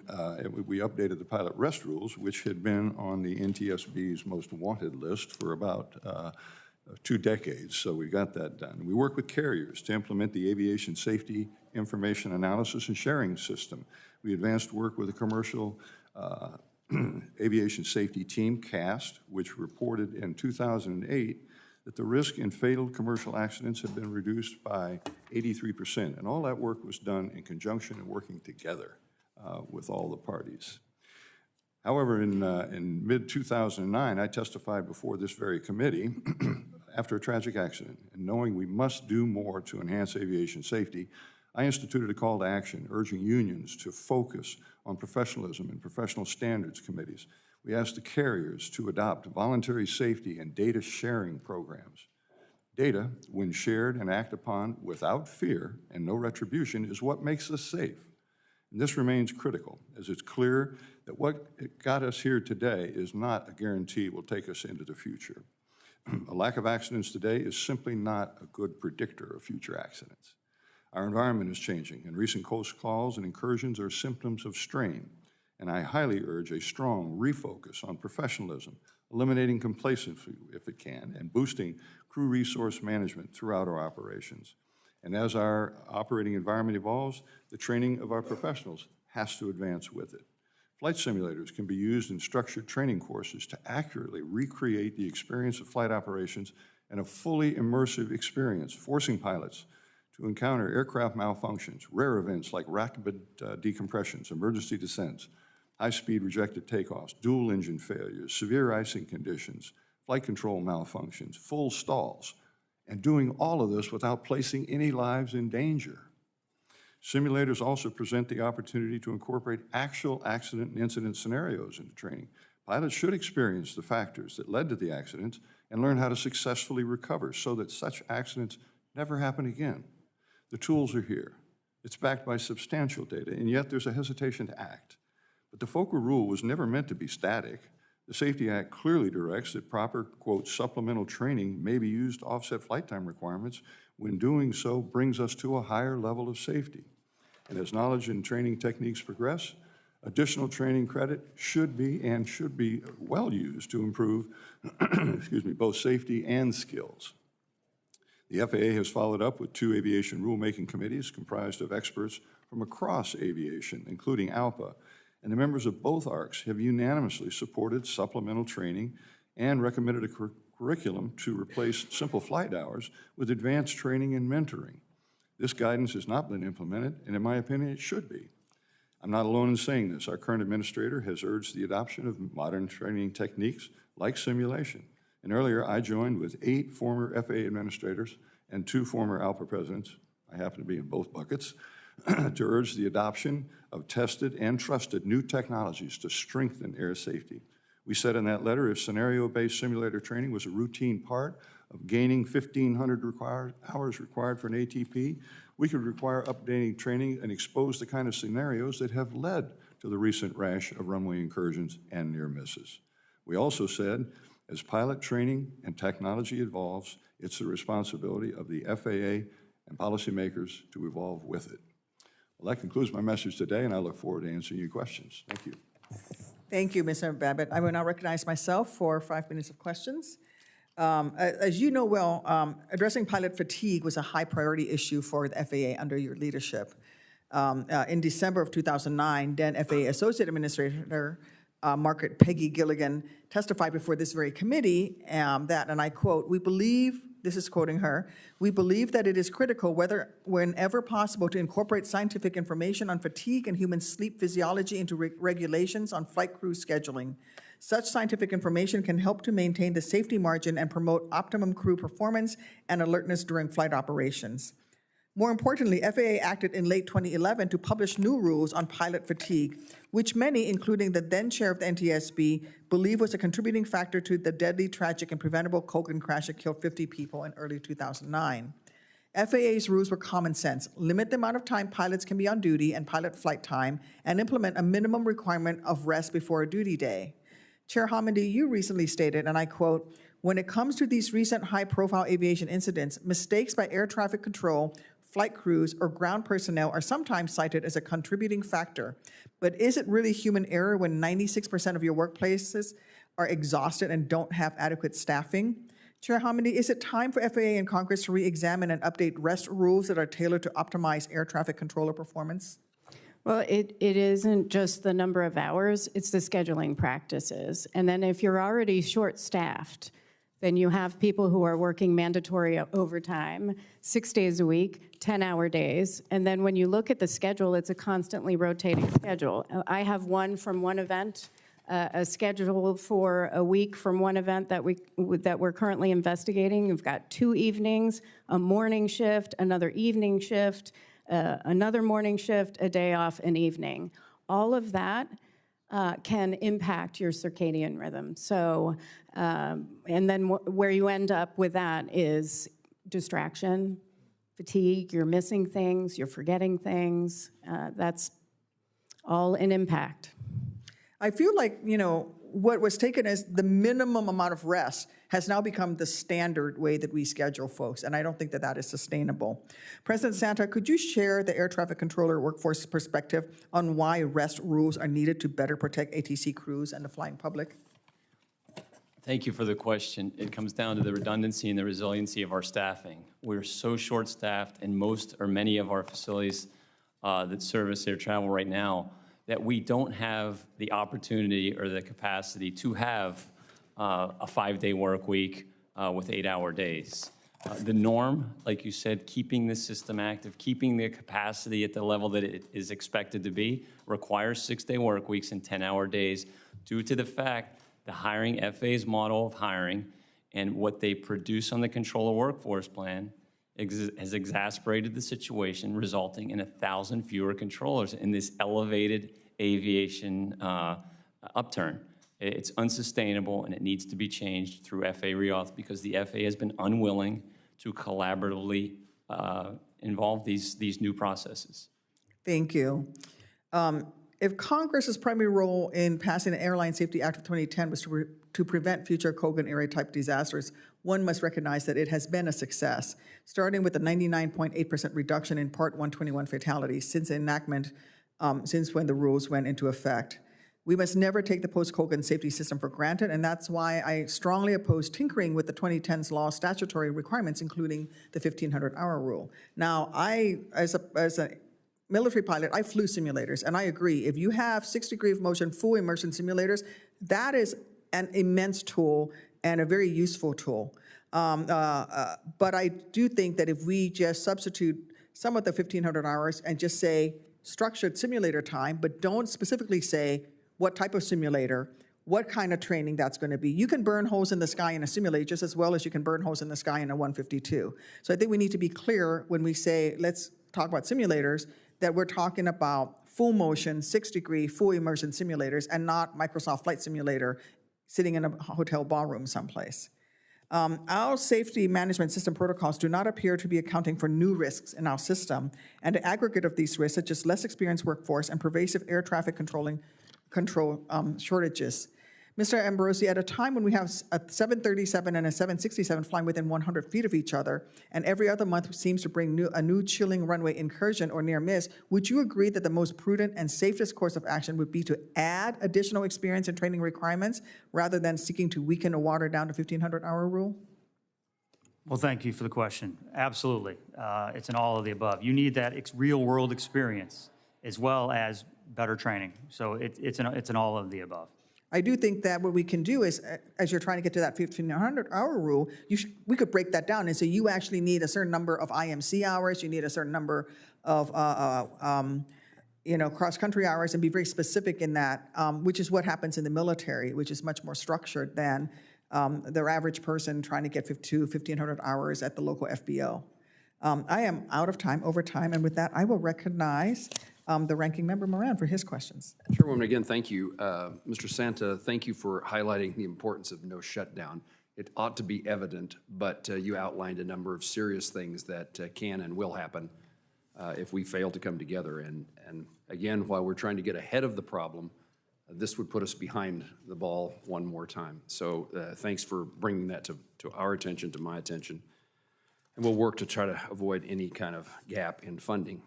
we updated the pilot rest rules, which had been on the NTSB's most wanted list for about 2 decades, so we got that done. We worked with carriers to implement the Aviation Safety Information Analysis and Sharing System. We advanced work with a commercial aviation safety team, CAST, which reported in 2008 that the risk in fatal commercial accidents had been reduced by 83%. And all that work was done in conjunction and working together with all the parties. However, in mid-2009, I testified before this very committee after a tragic accident. And knowing we must do more to enhance aviation safety, I instituted a call to action urging unions to focus on professionalism and professional standards committees. We asked the carriers to adopt voluntary safety and data sharing programs. Data, when shared and acted upon without fear and no retribution, is what makes us safe. And this remains critical, as it's clear that what got us here today is not a guarantee will take us into the future. A lack of accidents today is simply not a good predictor of future accidents. Our environment is changing, and recent close calls and incursions are symptoms of strain. And I highly urge a strong refocus on professionalism, eliminating complacency if it can, and boosting crew resource management throughout our operations. And as our operating environment evolves, the training of our professionals has to advance with it. Flight simulators can be used in structured training courses to accurately recreate the experience of flight operations and a fully immersive experience, forcing pilots to encounter aircraft malfunctions, rare events like rapid decompressions, emergency descents, high-speed rejected takeoffs, dual engine failures, severe icing conditions, flight control malfunctions, full stalls, and doing all of this without placing any lives in danger. Simulators also present the opportunity to incorporate actual accident and incident scenarios into training. Pilots should experience the factors that led to the accidents and learn how to successfully recover so that such accidents never happen again. The tools are here. It's backed by substantial data, and yet there's a hesitation to act. But the FOCA rule was never meant to be static. The Safety Act clearly directs that proper, quote, supplemental training may be used to offset flight time requirements when doing so brings us to a higher level of safety. And as knowledge and training techniques progress, additional training credit should be well used to improve, excuse me, both safety and skills. The FAA has followed up with 2 aviation rulemaking committees comprised of experts from across aviation, including ALPA, and the members of both ARCs have unanimously supported supplemental training and recommended a curriculum to replace simple flight hours with advanced training and mentoring. This guidance has not been implemented, and in my opinion, it should be. I'm not alone in saying this. Our current administrator has urged the adoption of modern training techniques like simulation. And earlier, I joined with 8 former FAA administrators and 2 former ALPA presidents, I happen to be in both buckets, to urge the adoption of tested and trusted new technologies to strengthen air safety. We said in that letter, if scenario-based simulator training was a routine part of gaining 1,500 hours required for an ATP, we could require updating training and expose the kind of scenarios that have led to the recent rash of runway incursions and near misses. We also said, as pilot training and technology evolves, it's the responsibility of the FAA and policymakers to evolve with it. Well, that concludes my message today, and I look forward to answering your questions. Thank you. Thank you, Mr. Babbitt. I will now recognize myself for 5 minutes of questions. As you know well, addressing pilot fatigue was a high priority issue for the FAA under your leadership. In December of 2009, then FAA Associate Administrator Margaret Peggy Gilligan testified before this very committee that, and I quote, "We believe," this is quoting her, "we believe that it is critical whenever possible to incorporate scientific information on fatigue and human sleep physiology into regulations on flight crew scheduling. Such scientific information can help to maintain the safety margin and promote optimum crew performance and alertness during flight operations." More importantly, FAA acted in late 2011 to publish new rules on pilot fatigue, which many, including the then chair of the NTSB, believe was a contributing factor to the deadly, tragic, and preventable Kogan crash that killed 50 people in early 2009. FAA's rules were common sense: limit the amount of time pilots can be on duty and pilot flight time, and implement a minimum requirement of rest before a duty day. Chair Hamidi, you recently stated, and I quote, "When it comes to these recent high-profile aviation incidents, mistakes by air traffic control, flight crews, or ground personnel are sometimes cited as a contributing factor. But is it really human error when 96% of your workplaces are exhausted and don't have adequate staffing?" Chair Hamidi, is it time for FAA and Congress to re-examine and update rest rules that are tailored to optimize air traffic controller performance? Well, it isn't just the number of hours, it's the scheduling practices. And then if you're already short-staffed, then you have people who are working mandatory overtime, 6 days a week, 10-hour days. And then when you look at the schedule, it's a constantly rotating schedule. I have one from one event, a schedule for a week from one event that we're currently investigating. We've got 2 evenings, a morning shift, another evening shift, another morning shift, a day off, an evening. All of that can impact your circadian rhythm. So, and then where you end up with that is distraction, fatigue, you're missing things, you're forgetting things. That's all an impact. I feel like, what was taken as the minimum amount of rest has now become the standard way that we schedule folks, and I don't think that that is sustainable. President Santa, could you share the air traffic controller workforce perspective on why rest rules are needed to better protect ATC crews and the flying public? Thank you for the question. It comes down to the redundancy and the resiliency of our staffing. We're so short-staffed in most or many of our facilities that service air travel right now that we don't have the opportunity or the capacity to have a 5-day work week with 8-hour days. The norm, like you said, keeping the system active, keeping the capacity at the level that it is expected to be, requires 6-day work weeks and 10-hour days due to the fact the hiring, FAA's model of hiring, and what they produce on the controller workforce plan has exacerbated the situation, resulting in 1,000 fewer controllers in this elevated aviation upturn. It's unsustainable, and it needs to be changed through FAA reauth because the FAA has been unwilling to collaboratively involve these new processes. Thank you. If Congress's primary role in passing the Airline Safety Act of 2010 was to prevent future Kogan era-type disasters, one must recognize that it has been a success, starting with a 99.8% reduction in Part 121 fatalities since enactment, since when the rules went into effect. We must never take the post-Kogan safety system for granted, and that's why I strongly oppose tinkering with the 2010's law statutory requirements, including the 1,500-hour rule. Now, as a military pilot, I flew simulators, and I agree. If you have 6 degrees of motion, full immersion simulators, that is an immense tool and a very useful tool. But I do think that if we just substitute some of the 1,500 hours and just say structured simulator time, but don't specifically say what type of simulator, what kind of training that's going to be. You can burn holes in the sky in a simulator just as well as you can burn holes in the sky in a 152. So I think we need to be clear when we say, let's talk about simulators, that we're talking about full motion, 6-degree, full immersion simulators, and not Microsoft Flight Simulator sitting in a hotel ballroom someplace. Our safety management system protocols do not appear to be accounting for new risks in our system, and the aggregate of these risks, such as less experienced workforce and pervasive air traffic control shortages. Mr. Ambrosi, at a time when we have a 737 and a 767 flying within 100 feet of each other, and every other month seems to bring a new chilling runway incursion or near miss, would you agree that the most prudent and safest course of action would be to add additional experience and training requirements rather than seeking to weaken or water down the 1,500-hour rule? Well, thank you for the question. Absolutely. It's an all of the above. You need that real-world experience as well as better training. So it's an all of the above. I do think that what we can do is, as you're trying to get to that 1,500-hour rule, we could break that down and say you actually need a certain number of IMC hours, you need a certain number of, cross-country hours, and be very specific in that, which is what happens in the military, which is much more structured than their average person trying to get to 1,500 hours at the local FBO. I am out of time, over time, and with that, I will recognize the Ranking Member Moran for his questions. Chairwoman, again, thank you. Mr. Santa, thank you for highlighting the importance of no shutdown. It ought to be evident, but you outlined a number of serious things that can and will happen if we fail to come together. And again, while we're trying to get ahead of the problem, this would put us behind the ball one more time. So thanks for bringing that to our attention, to my attention. And we'll work to try to avoid any kind of gap in funding.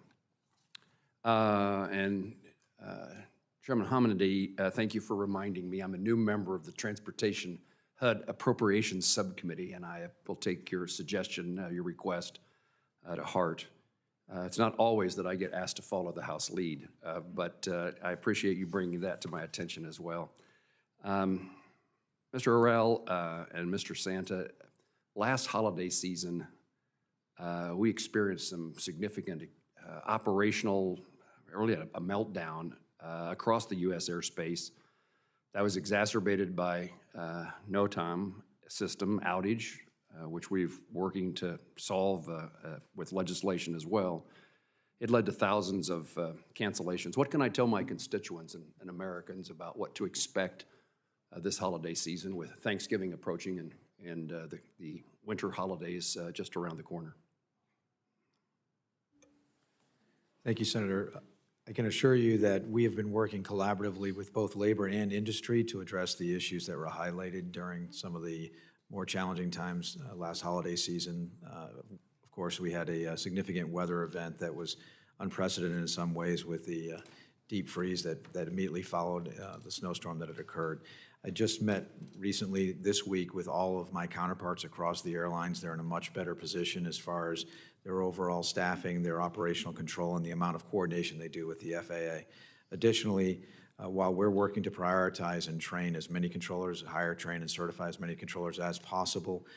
Chairman Hamadeh, thank you for reminding me. I'm a new member of the Transportation HUD Appropriations Subcommittee, and I will take your suggestion, your request to heart. It's not always that I get asked to follow the House lead, but I appreciate you bringing that to my attention as well. Mr. Orell and Mr. Santa, last holiday season, we experienced some significant operational, really a meltdown across the U.S. airspace that was exacerbated by NOTAM system outage, which we're working to solve with legislation as well. It led to thousands of cancellations. What can I tell my constituents and Americans about what to expect this holiday season with Thanksgiving approaching and the winter holidays just around the corner? Thank you, Senator. I can assure you that we have been working collaboratively with both labor and industry to address the issues that were highlighted during some of the more challenging times last holiday season. Of course, we had a significant weather event that was unprecedented in some ways with the deep freeze that immediately followed the snowstorm that had occurred. I just met recently this week with all of my counterparts across the airlines. They're in a much better position as far as their overall staffing, their operational control, and the amount of coordination they do with the FAA. Additionally, while we're working to prioritize and train as many controllers, hire, train, and certify as many controllers as possible,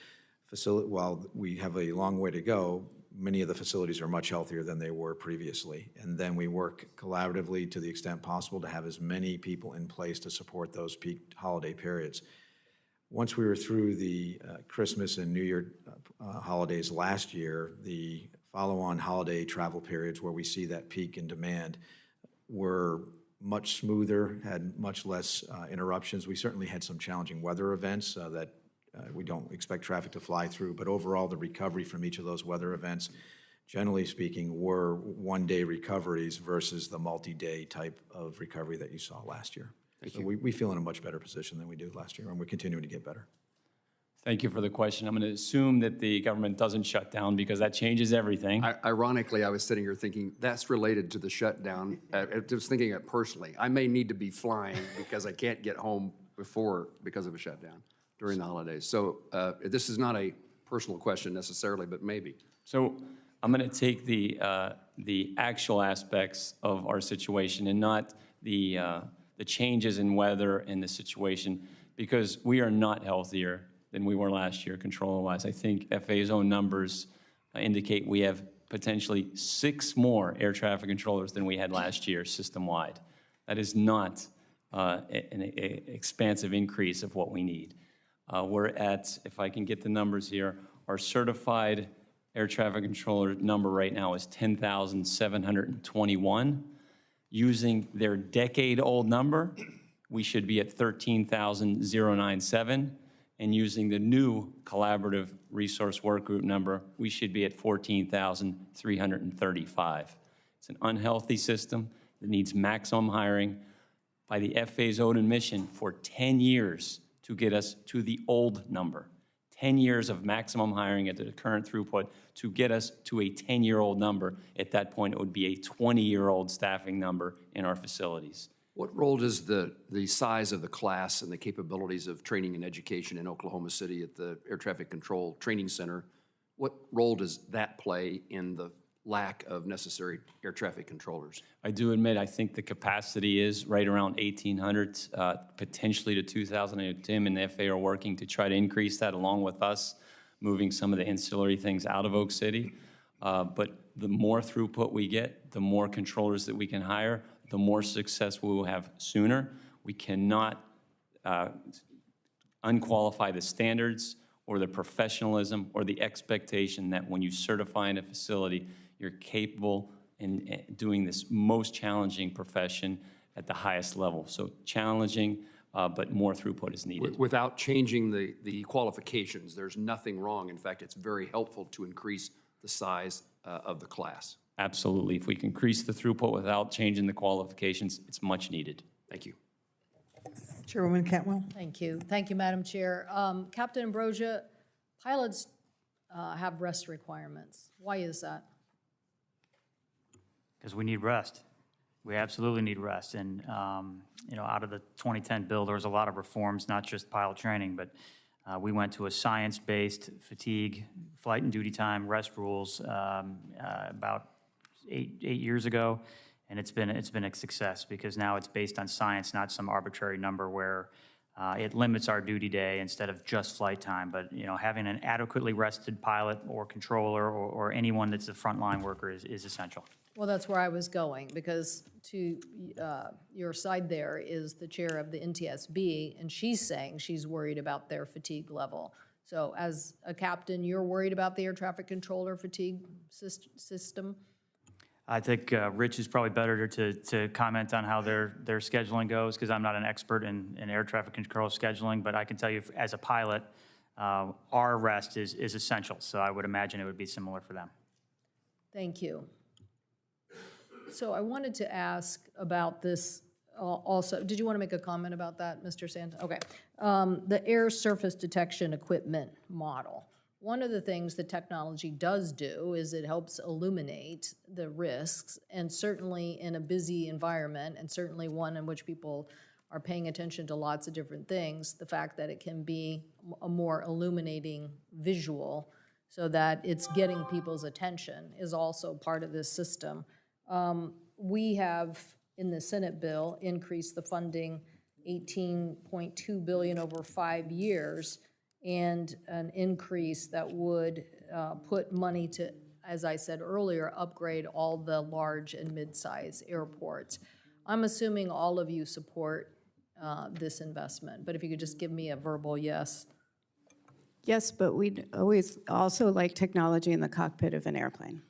while we have a long way to go, many of the facilities are much healthier than they were previously. And then we work collaboratively to the extent possible to have as many people in place to support those peak holiday periods. Once we were through the Christmas and New Year holidays last year, the follow-on holiday travel periods where we see that peak in demand were much smoother, had much less interruptions. We certainly had some challenging weather events that we don't expect traffic to fly through, but overall the recovery from each of those weather events, generally speaking, were one-day recoveries versus the multi-day type of recovery that you saw last year. So we feel in a much better position than we did last year, and we're continuing to get better. Thank you for the question. I'm going to assume that the government doesn't shut down because that changes everything. Ironically, I was sitting here thinking that's related to the shutdown. I was thinking it personally. I may need to be flying because I can't get home because of a shutdown during the holidays. So this is not a personal question necessarily, but maybe. So I'm going to take the actual aspects of our situation and not the changes in weather and the situation, because we are not healthier than we were last year control-wise. I think FAA's own numbers indicate we have potentially 6 more air traffic controllers than we had last year system-wide. That is not an expansive increase of what we need. We're at, if I can get the numbers here, our certified air traffic controller number right now is 10,721. Using their decade-old number, we should be at 13,097. And using the new collaborative resource work group number, we should be at 14,335. It's an unhealthy system that needs maximum hiring by the FAA's own admission for 10 years to get us to the old number. 10 years of maximum hiring at the current throughput to get us to a 10-year-old number. At that point, it would be a 20-year-old staffing number in our facilities. What role does the size of the class and the capabilities of training and education in Oklahoma City at the Air Traffic Control Training Center, what role does that play in the lack of necessary air traffic controllers? I do admit, I think the capacity is right around 1,800, potentially to 2,000. Tim and the FAA are working to try to increase that along with us, moving some of the ancillary things out of Oak City. But the more throughput we get, the more controllers that we can hire, the more success we will have sooner. We cannot unqualify the standards or the professionalism or the expectation that when you certify in a facility, you're capable in doing this most challenging profession at the highest level. So challenging, but more throughput is needed. Without changing the qualifications, there's nothing wrong. In fact, it's very helpful to increase the size of the class. Absolutely. If we can increase the throughput without changing the qualifications, it's much needed. Thank you. Chairwoman Cantwell. Thank you. Thank you, Madam Chair. Captain Ambrosia, pilots have rest requirements. Why is that? Because we need rest. We absolutely need rest. And, out of the 2010 bill, there was a lot of reforms, not just pilot training, but we went to a science-based fatigue, flight and duty time, rest rules about eight years ago. And it's been a success because now it's based on science, not some arbitrary number where it limits our duty day instead of just flight time. But having an adequately rested pilot or controller or anyone that's a frontline worker is essential. Well, that's where I was going, because to your side there is the chair of the NTSB, and she's saying she's worried about their fatigue level. So as a captain, you're worried about the air traffic controller fatigue system? I think Rich is probably better to comment on how their scheduling goes, because I'm not an expert in air traffic control scheduling, but I can tell you as a pilot, our rest is essential. So I would imagine it would be similar for them. Thank you. So I wanted to ask about this also. Did you want to make a comment about that, Mr. Santa? Okay. The air surface detection equipment model. One of the things that technology does do is it helps illuminate the risks, and certainly in a busy environment, and certainly one in which people are paying attention to lots of different things, the fact that it can be a more illuminating visual so that it's getting people's attention is also part of this system. We have, in the Senate bill, increased the funding $18.2 billion over 5 years, and an increase that would put money to, as I said earlier, upgrade all the large and mid-size airports. I'm assuming all of you support this investment, but if you could just give me a verbal yes. Yes, but we'd always also like technology in the cockpit of an airplane.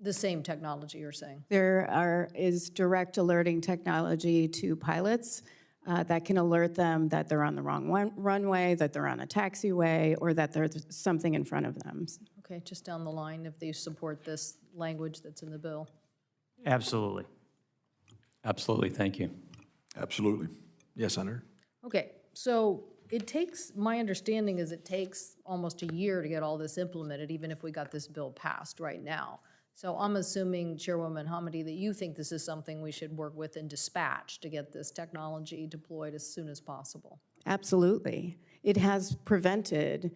The same technology you're saying? There is direct alerting technology to pilots that can alert them that they're on the wrong runway, that they're on a taxiway, or that there's something in front of them. Okay, just down the line, if they support this language that's in the bill. Absolutely. Absolutely. Thank you. Absolutely. Yes, Senator. Okay, so it takes, my understanding is it takes almost a year to get all this implemented, even if we got this bill passed right now. So I'm assuming, Chairwoman Hamady, that you think this is something we should work with in dispatch to get this technology deployed as soon as possible. Absolutely. It has prevented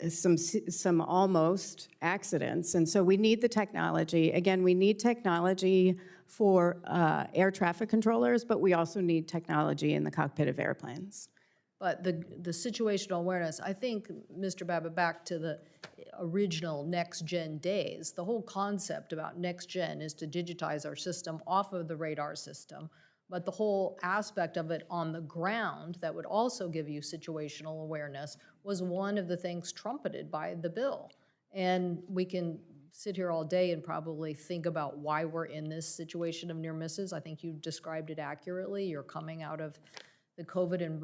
some almost accidents, and so we need the technology. Again, we need technology for air traffic controllers, but we also need technology in the cockpit of airplanes. But the situational awareness, I think, Mr. Babbitt, back to the original next-gen days, the whole concept about next-gen is to digitize our system off of the radar system, but the whole aspect of it on the ground that would also give you situational awareness was one of the things trumpeted by the bill. And we can sit here all day and probably think about why we're in this situation of near misses. I think you described it accurately. You're coming out of the COVID and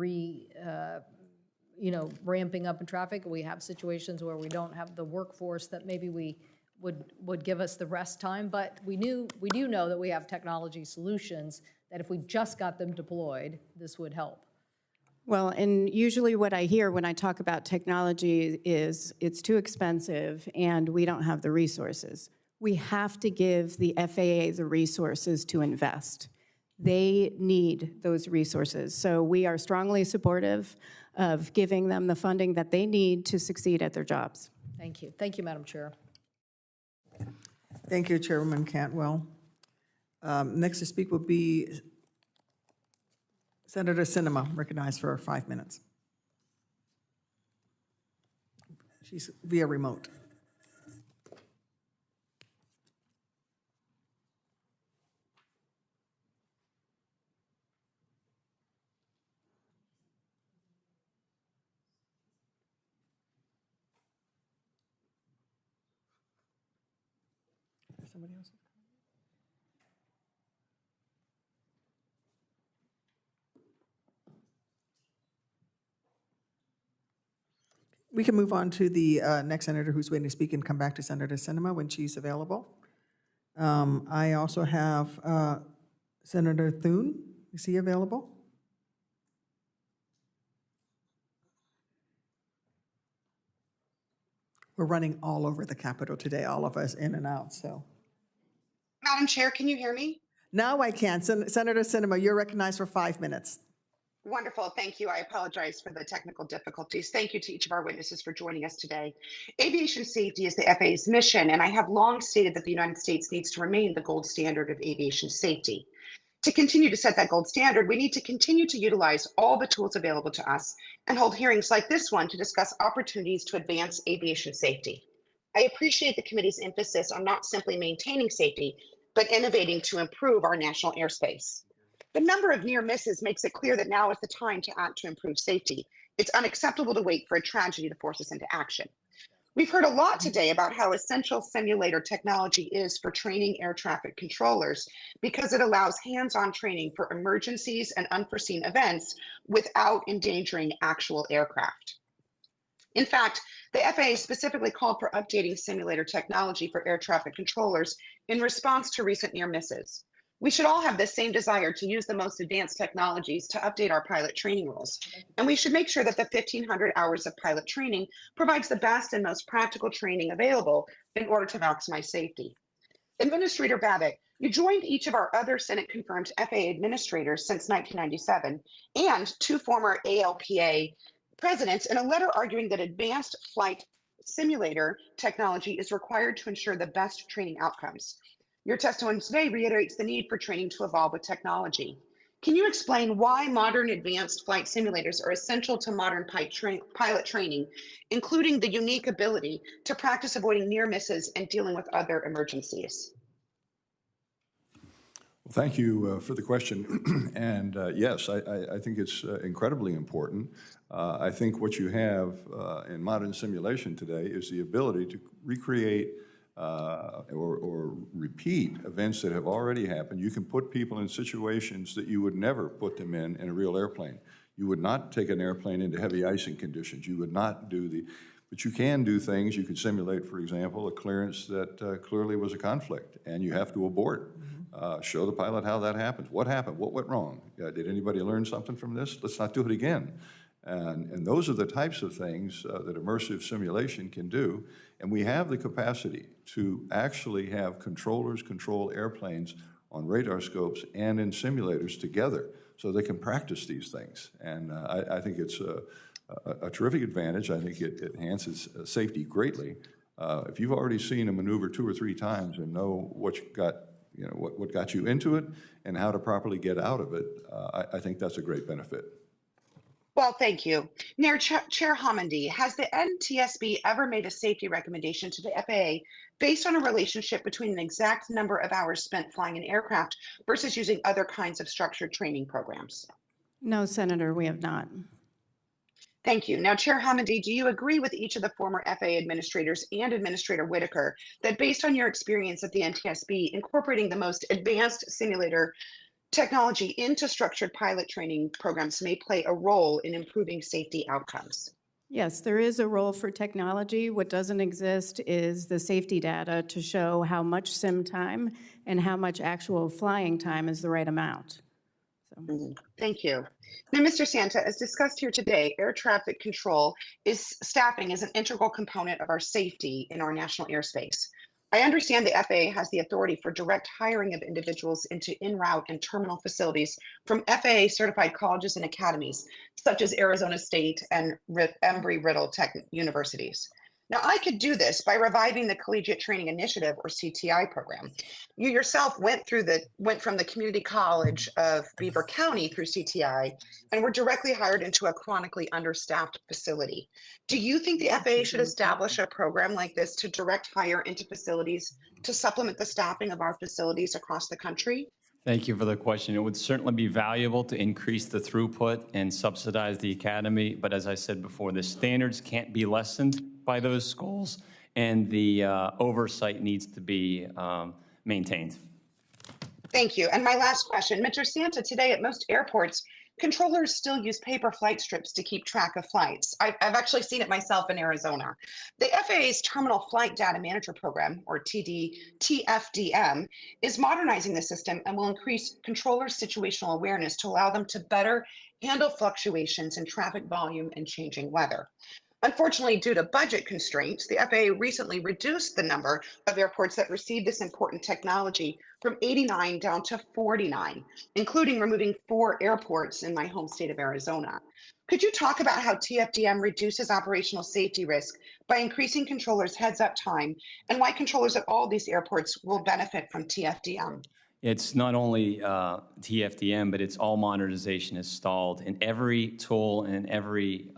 ramping up in traffic. We have situations where we don't have the workforce that maybe we would give us the rest time, but we do know that we have technology solutions that if we just got them deployed, this would help. Well, and usually what I hear when I talk about technology is it's too expensive and we don't have the resources. We have to give the FAA the resources to invest. They need those resources. So we are strongly supportive of giving them the funding that they need to succeed at their jobs. Thank you. Thank you, Madam Chair. Thank you, Chairwoman Cantwell. Next to speak will be Senator Sinema, recognized for 5 minutes. She's via remote. Somebody else? We can move on to the next senator who's waiting to speak and come back to Senator Sinema when she's available. I also have Senator Thune. Is he available? We're running all over the Capitol today, all of us in and out, so. Madam Chair, can you hear me? Now I can. Senator Sinema, you're recognized for 5 minutes. Wonderful. Thank you. I apologize for the technical difficulties. Thank you to each of our witnesses for joining us today. Aviation safety is the FAA's mission, and I have long stated that the United States needs to remain the gold standard of aviation safety. To continue to set that gold standard, we need to continue to utilize all the tools available to us and hold hearings like this one to discuss opportunities to advance aviation safety. I appreciate the committee's emphasis on not simply maintaining safety, but innovating to improve our national airspace. The number of near misses makes it clear that now is the time to act to improve safety. It's unacceptable to wait for a tragedy to force us into action. We've heard a lot today about how essential simulator technology is for training air traffic controllers because it allows hands-on training for emergencies and unforeseen events without endangering actual aircraft. In fact, the FAA specifically called for updating simulator technology for air traffic controllers in response to recent near misses. We should all have this same desire to use the most advanced technologies to update our pilot training rules. And we should make sure that the 1,500 hours of pilot training provides the best and most practical training available in order to maximize safety. Administrator Babbitt, you joined each of our other Senate-confirmed FAA administrators since 1997 and 2 former ALPA presidents in a letter arguing that advanced flight simulator technology is required to ensure the best training outcomes. Your testimony today reiterates the need for training to evolve with technology. Can you explain why modern advanced flight simulators are essential to modern pilot training, including the unique ability to practice avoiding near misses and dealing with other emergencies? Well, thank you for the question. And yes, I think it's incredibly important. I think what you have in modern simulation today is the ability to recreate or repeat events that have already happened. You can put people in situations that you would never put them in a real airplane. You would not take an airplane into heavy icing conditions. You would not do but you can do things. You could simulate, for example, a clearance that clearly was a conflict and you have to abort. Show the pilot how that happens. What happened? What went wrong? Did anybody learn something from this? Let's not do it again. And those are the types of things that immersive simulation can do. And we have the capacity to actually have controllers control airplanes on radar scopes and in simulators together so they can practice these things. And I think it's a terrific advantage. I think it enhances safety greatly. If you've already seen a maneuver 2 or 3 times and know what what got you into it and how to properly get out of it, I think that's a great benefit. Well, thank you. Mayor Chair Homendy, has the NTSB ever made a safety recommendation to the FAA based on a relationship between an exact number of hours spent flying an aircraft versus using other kinds of structured training programs? No, Senator, we have not. Thank you. Now, Chair Homendy, do you agree with each of the former FAA administrators and Administrator Whitaker that based on your experience at the NTSB, incorporating the most advanced simulator technology into structured pilot training programs may play a role in improving safety outcomes? Yes, there is a role for technology. What doesn't exist is the safety data to show how much sim time and how much actual flying time is the right amount. Thank you. Now, Mr. Santa, as discussed here today, air traffic control staffing is an integral component of our safety in our national airspace. I understand the FAA has the authority for direct hiring of individuals into en route and terminal facilities from FAA certified colleges and academies, such as Arizona State and Embry-Riddle Tech universities. Now, I could do this by reviving the Collegiate Training Initiative, or CTI program. You yourself went from the community college of Beaver County through CTI and were directly hired into a chronically understaffed facility. Do you think the FAA should establish a program like this to direct hire into facilities to supplement the staffing of our facilities across the country? Thank you for the question. It would certainly be valuable to increase the throughput and subsidize the academy, but as I said before, the standards can't be lessened by those schools, and the oversight needs to be maintained. Thank you. And my last question, Mr. Santa, today at most airports, controllers still use paper flight strips to keep track of flights. I've actually seen it myself in Arizona. The FAA's Terminal Flight Data Manager Program, or TFDM, is modernizing the system and will increase controllers' situational awareness to allow them to better handle fluctuations in traffic volume and changing weather. Unfortunately, due to budget constraints, the FAA recently reduced the number of airports that receive this important technology from 89 down to 49, including removing 4 airports in my home state of Arizona. Could you talk about how TFDM reduces operational safety risk by increasing controllers' heads-up time, and why controllers at all these airports will benefit from TFDM? It's not only TFDM, but it's all modernization is stalled, and every tool and every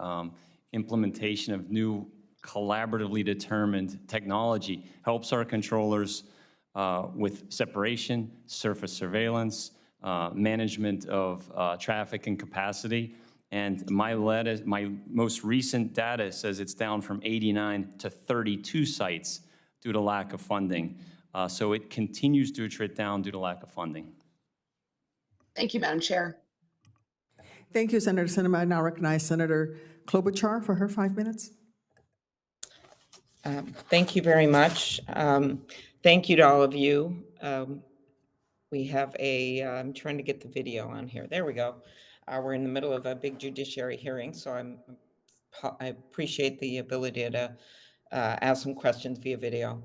implementation of new collaboratively determined technology helps our controllers with separation, surface surveillance, management of traffic and capacity. And my most recent data says it's down from 89 to 32 sites due to lack of funding. So it continues to attrit down due to lack of funding. Thank you, Madam Chair. Thank you, Senator Sinema. I now recognize Senator Klobuchar for her 5 minutes. Thank you very much. Thank you to all of you. We have I'm trying to get the video on here. There we go. We're in the middle of a big judiciary hearing, so I appreciate the ability to ask some questions via video.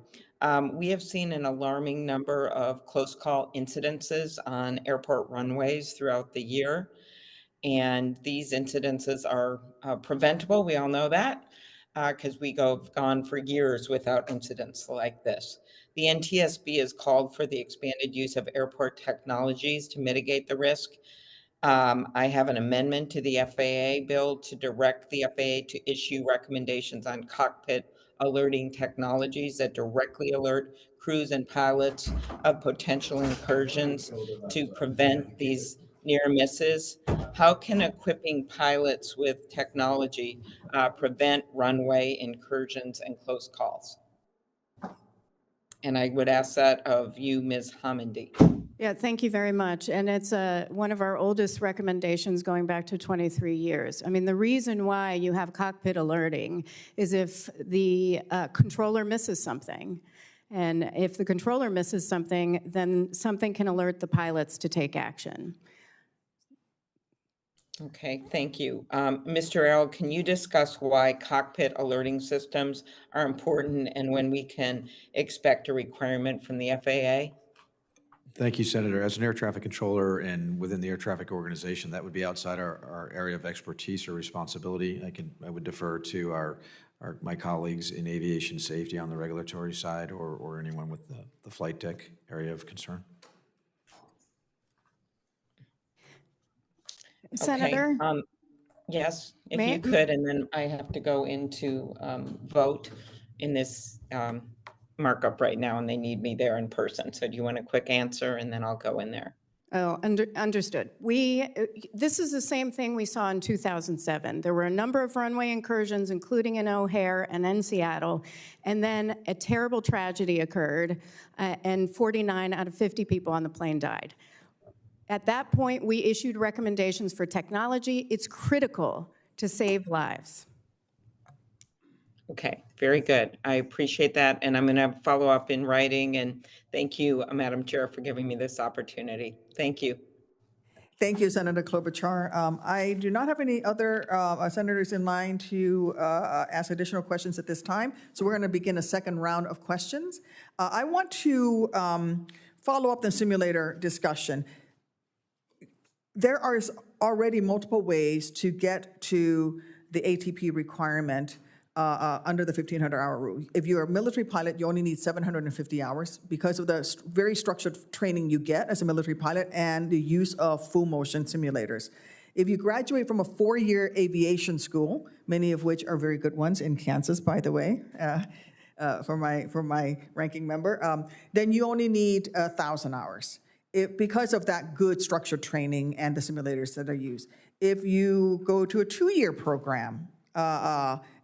We have seen an alarming number of close call incidences on airport runways throughout the year. And these incidences are preventable. We all know that because we have gone for years without incidents like this. The NTSB has called for the expanded use of airport technologies to mitigate the risk. I have an amendment to the FAA bill to direct the FAA to issue recommendations on cockpit alerting technologies that directly alert crews and pilots of potential incursions to prevent these near misses. How can equipping pilots with technology prevent runway incursions and close calls? And I would ask that of you, Ms. Hamidi. Yeah, thank you very much. And it's one of our oldest recommendations going back to 23 years. I mean, the reason why you have cockpit alerting is if the controller misses something. And if the controller misses something, then something can alert the pilots to take action. Okay, thank you. Mr. Errol, can you discuss why cockpit alerting systems are important and when we can expect a requirement from the FAA? Thank you, Senator. As an air traffic controller and within the air traffic organization, that would be outside our area of expertise or responsibility. I would defer to my colleagues in aviation safety on the regulatory side or anyone with the flight deck area of concern. Senator? Okay. Yes, if May you could, and then I have to go into vote in this markup right now, and they need me there in person. So do you want a quick answer, and then I'll go in there? Oh, understood. This is the same thing we saw in 2007. There were a number of runway incursions, including in O'Hare and in Seattle, and then a terrible tragedy occurred, and 49 out of 50 people on the plane died. At that point, we issued recommendations for technology. It's critical to save lives. Okay, very good. I appreciate that, and I'm going to follow up in writing, and thank you, Madam Chair, for giving me this opportunity. Thank you. Thank you, Senator Klobuchar. I do not have any other senators in line to ask additional questions at this time, so we're going to begin a second round of questions. I want to follow up the simulator discussion. There are already multiple ways to get to the ATP requirement under the 1,500-hour rule. If you're a military pilot, you only need 750 hours because of the very structured training you get as a military pilot and the use of full motion simulators. If you graduate from a 4-year aviation school, many of which are very good ones in Kansas, by the way, for my ranking member, then you only need 1,000 hours because of that good structured training and the simulators that are used. If you go to a 2-year program,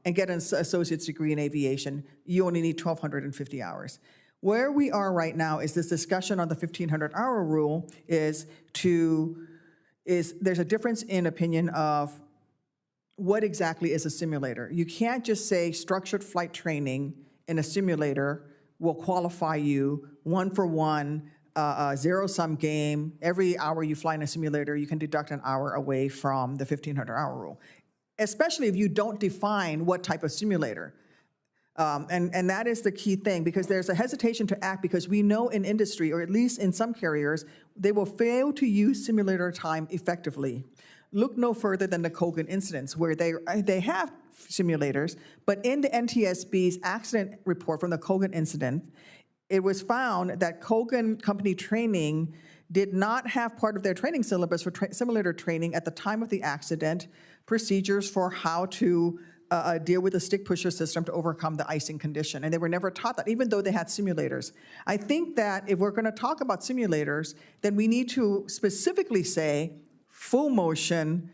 and get an associate's degree in aviation, you only need 1,250 hours. Where we are right now is this discussion on the 1,500-hour rule there's a difference in opinion of what exactly is a simulator. You can't just say structured flight training in a simulator will qualify you one-for-one, zero-sum game. Every hour you fly in a simulator, you can deduct an hour away from the 1,500-hour rule, especially if you don't define what type of simulator. And that is the key thing, because there's a hesitation to act because we know in industry, or at least in some carriers, they will fail to use simulator time effectively. Look no further than the Kogan incidents, where they have simulators, but in the NTSB's accident report from the Kogan incident, it was found that Kogan company training did not have part of their training syllabus for simulator training at the time of the accident, procedures for how to deal with the stick pusher system to overcome the icing condition. And they were never taught that, even though they had simulators. I think that if we're going to talk about simulators, then we need to specifically say full motion,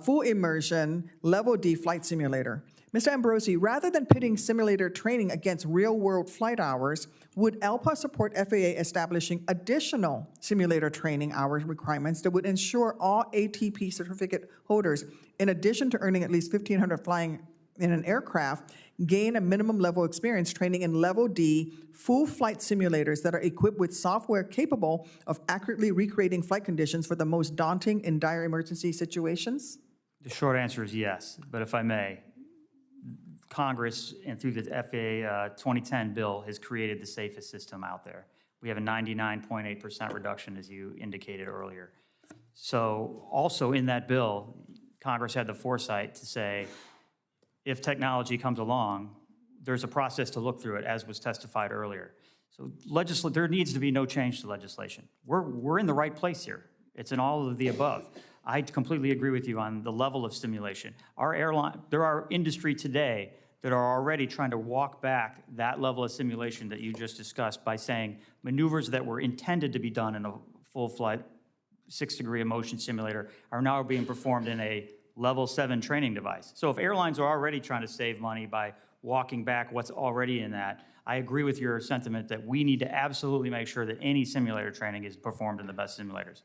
full immersion, level D flight simulator. Mr. Ambrosi, rather than pitting simulator training against real-world flight hours, would ALPA support FAA establishing additional simulator training hours requirements that would ensure all ATP certificate holders, in addition to earning at least 1,500 flying in an aircraft, gain a minimum level experience training in level D full flight simulators that are equipped with software capable of accurately recreating flight conditions for the most daunting and dire emergency situations? The short answer is yes, but if I may, Congress and through the FAA 2010 bill has created the safest system out there. We have a 99.8% reduction, as you indicated earlier. So also in that bill, Congress had the foresight to say, if technology comes along, there's a process to look through it, as was testified earlier. So there needs to be no change to legislation. We're in the right place here. It's in all of the above. I completely agree with you on the level of stimulation. There are industry today that are already trying to walk back that level of simulation that you just discussed by saying maneuvers that were intended to be done in a full flight 6-degree of motion simulator are now being performed in a level 7 training device. So if airlines are already trying to save money by walking back what's already in that, I agree with your sentiment that we need to absolutely make sure that any simulator training is performed in the best simulators.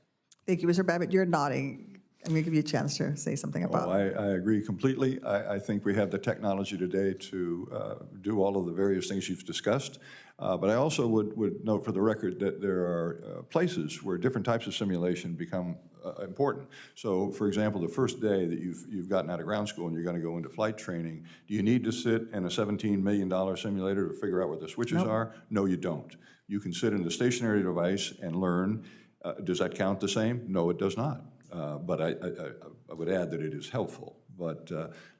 Thank you, Mr. Babbitt. You're nodding. I'm going to give you a chance to say something about it. I agree completely. I think we have the technology today to do all of the various things you've discussed. But I also would note for the record that there are places where different types of simulation become important. So, for example, the first day that you've gotten out of ground school and you're going to go into flight training, do you need to sit in a $17 million simulator to figure out what the switches are? No, you don't. You can sit in the stationary device and learn. Does that count the same? No, it does not. But I would add that it is helpful. But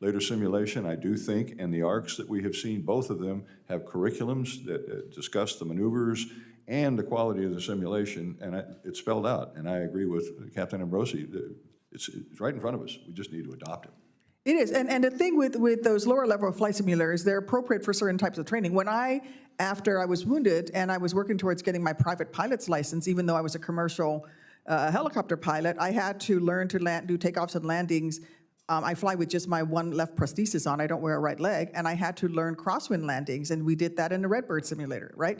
later simulation, I do think, and the ARCs that we have seen, both of them have curriculums that discuss the maneuvers and the quality of the simulation, and it's spelled out. And I agree with Captain Ambrosi. It's right in front of us. We just need to adopt it. It is, and the thing with those lower level flight simulators, they're appropriate for certain types of training. After I was wounded and I was working towards getting my private pilot's license, even though I was a commercial helicopter pilot, I had to learn to do takeoffs and landings. I fly with just my one left prosthesis on. I don't wear a right leg, and I had to learn crosswind landings, and we did that in the Redbird simulator, right?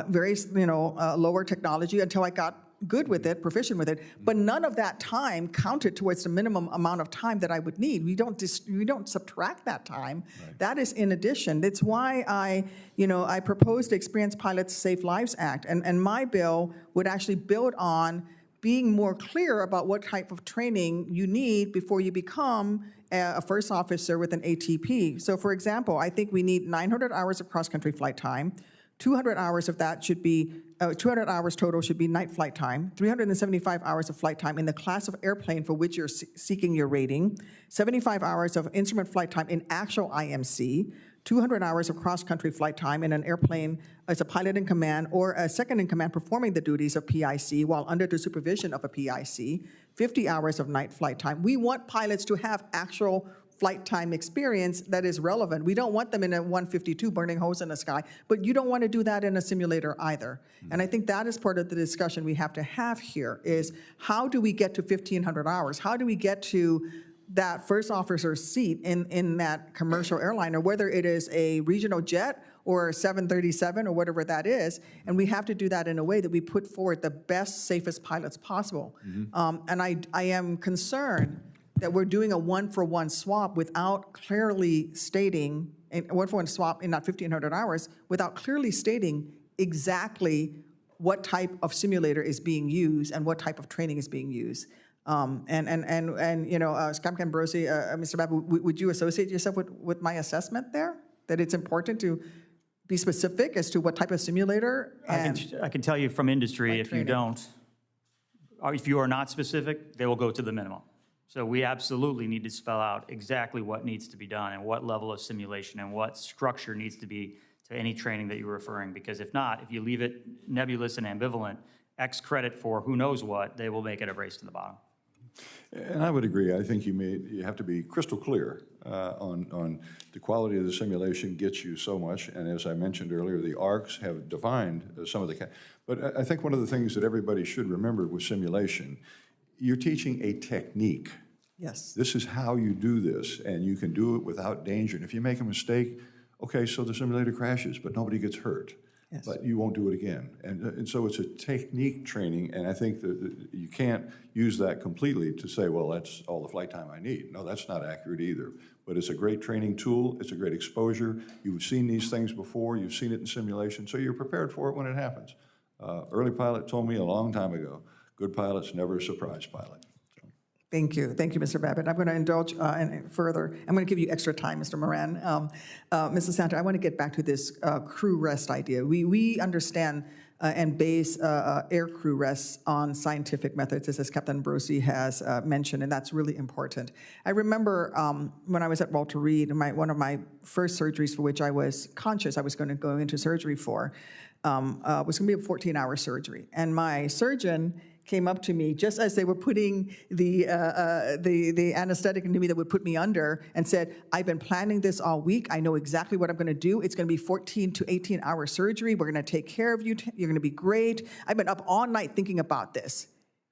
Very, lower technology until I got good with it, proficient with it, but none of that time counted towards the minimum amount of time that I would need. We don't subtract that time. Right. That is in addition. That's why I proposed the Experienced Pilots Save Lives Act, and my bill would actually build on being more clear about what type of training you need before you become a first officer with an ATP. So for example, I think we need 900 hours of cross-country flight time, 200 hours of that should be, 200 hours total should be night flight time, 375 hours of flight time in the class of airplane for which you're seeking your rating, 75 hours of instrument flight time in actual IMC, 200 hours of cross-country flight time in an airplane as a pilot in command or a second in command performing the duties of PIC while under the supervision of a PIC, 50 hours of night flight time. We want pilots to have actual flight time experience that is relevant. We don't want them in a 152 burning holes in the sky, but you don't want to do that in a simulator either. And I think that is part of the discussion we have to have here is how do we get to 1,500 hours? How do we get to that first officer's seat in that commercial airliner, whether it is a regional jet or a 737 or whatever that is, and we have to do that in a way that we put forward the best, safest pilots possible. And I am concerned that we're doing a one-for-one swap without clearly stating, a one-for-one swap in not 1,500 hours, without clearly stating exactly what type of simulator is being used and what type of training is being used. Scott Ambrosi, Mr. Babbitt, would you associate yourself with my assessment there? That it's important to be specific as to what type of simulator? I can tell you from industry, if you don't, or if you are not specific, they will go to the minimum. So we absolutely need to spell out exactly what needs to be done and what level of simulation and what structure needs to be to any training that you're referring. Because if not, if you leave it nebulous and ambivalent, X credit for who knows what, they will make it a race to the bottom. And I would agree. I think you have to be crystal clear on the quality of the simulation gets you so much. And as I mentioned earlier, the ARCs have defined some of the. But I think one of the things that everybody should remember with simulation, you're teaching a technique. Yes. This is how you do this, and you can do it without danger. And if you make a mistake, okay, so the simulator crashes, but nobody gets hurt. Yes. But you won't do it again. And so it's a technique training, and I think that you can't use that completely to say, well, that's all the flight time I need. No, that's not accurate either. But it's a great training tool. It's a great exposure. You've seen these things before. You've seen it in simulation, so you're prepared for it when it happens. Early pilot told me a long time ago, good pilot's never a surprise pilot. Thank you, Mr. Babbitt. I'm going to indulge further. I'm going to give you extra time, Mr. Moran. Mrs. Santa, I want to get back to this crew rest idea. We understand and base air crew rests on scientific methods, as Captain Ambrosi has mentioned, and that's really important. I remember when I was at Walter Reed, one of my first surgeries for which I was conscious I was going to go into surgery for was going to be a 14-hour surgery, and my surgeon came up to me just as they were putting the anesthetic into me that would put me under and said, I've been planning this all week. I know exactly what I'm going to do. It's going to be 14 to 18-hour surgery. We're going to take care of you. You're going to be great. I've been up all night thinking about this.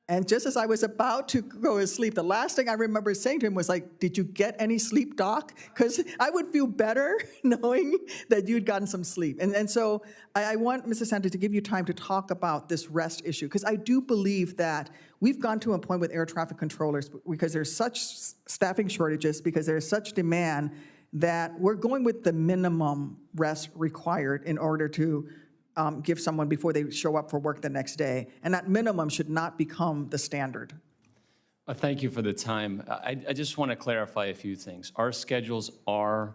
And just as I was about to go to sleep, the last thing I remember saying to him was like, did you get any sleep, doc? Because I would feel better knowing that you'd gotten some sleep. And so I want, Mrs. Santa, to give you time to talk about this rest issue, because I do believe that we've gone to a point with air traffic controllers, because there's such staffing shortages, because there's such demand, that we're going with the minimum rest required in order to give someone before they show up for work the next day. And that minimum should not become the standard. Thank you for the time. I just want to clarify a few things. Our schedules are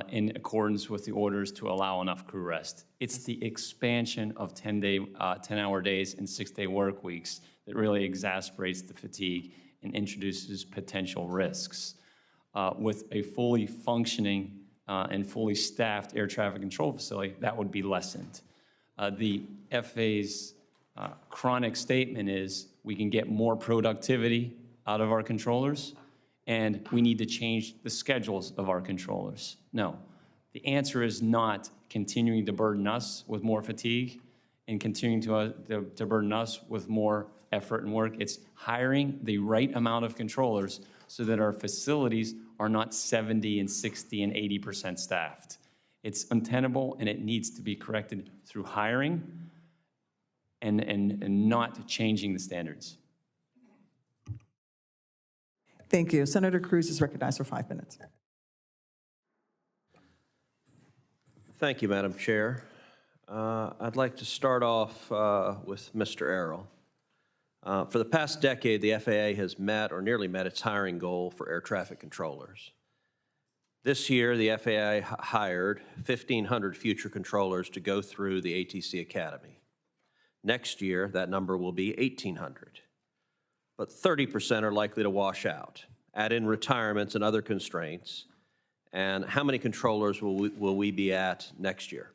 in accordance with the orders to allow enough crew rest. It's the expansion of 10-hour days and 6-day work weeks that really exacerbates the fatigue and introduces potential risks. With a fully functioning and fully staffed air traffic control facility, that would be lessened. The FAA's chronic statement is we can get more productivity out of our controllers, and we need to change the schedules of our controllers. No, the answer is not continuing to burden us with more fatigue and continuing to burden us with more effort and work. It's hiring the right amount of controllers so that our facilities are not 70 and 60 and 80% staffed. It's untenable, and it needs to be corrected through hiring and not changing the standards. Thank you. Senator Cruz is recognized for 5 minutes. Thank you, Madam Chair. I'd like to start off with Mr. Errol. For the past decade, the FAA has met or nearly met its hiring goal for air traffic controllers. This year, the FAA hired 1,500 future controllers to go through the ATC Academy. Next year, that number will be 1,800. But 30% are likely to wash out. Add in retirements and other constraints, and how many controllers will we be at next year?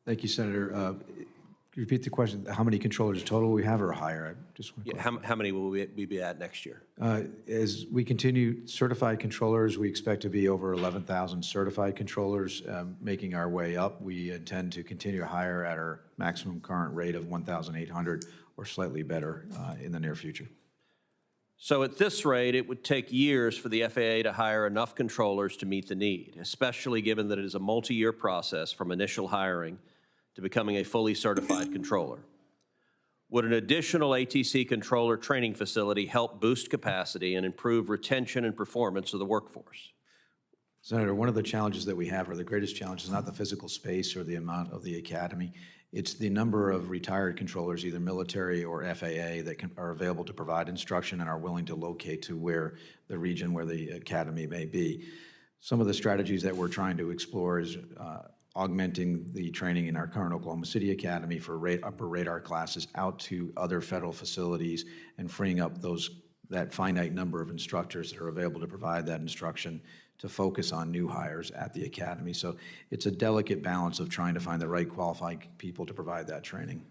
Thank you, Senator. Repeat the question. How many controllers total we have or higher? I just want to How many will we be at next year? As we continue certified controllers, we expect to be over 11,000 certified controllers, making our way up. We intend to continue to hire at our maximum current rate of 1,800 or slightly better in the near future. So at this rate, it would take years for the FAA to hire enough controllers to meet the need, especially given that it is a multi-year process from initial hiring to becoming a fully certified controller. Would an additional ATC controller training facility help boost capacity and improve retention and performance of the workforce? Senator, one of the challenges that we have, or the greatest challenge, is not the physical space or the amount of the academy. It's the number of retired controllers, either military or FAA, that are available to provide instruction and are willing to locate to where the region where the academy may be. Some of the strategies that we're trying to explore is augmenting the training in our current Oklahoma City Academy for upper radar classes out to other federal facilities and freeing up that finite number of instructors that are available to provide that instruction to focus on new hires at the academy. So it's a delicate balance of trying to find the right qualified people to provide that training.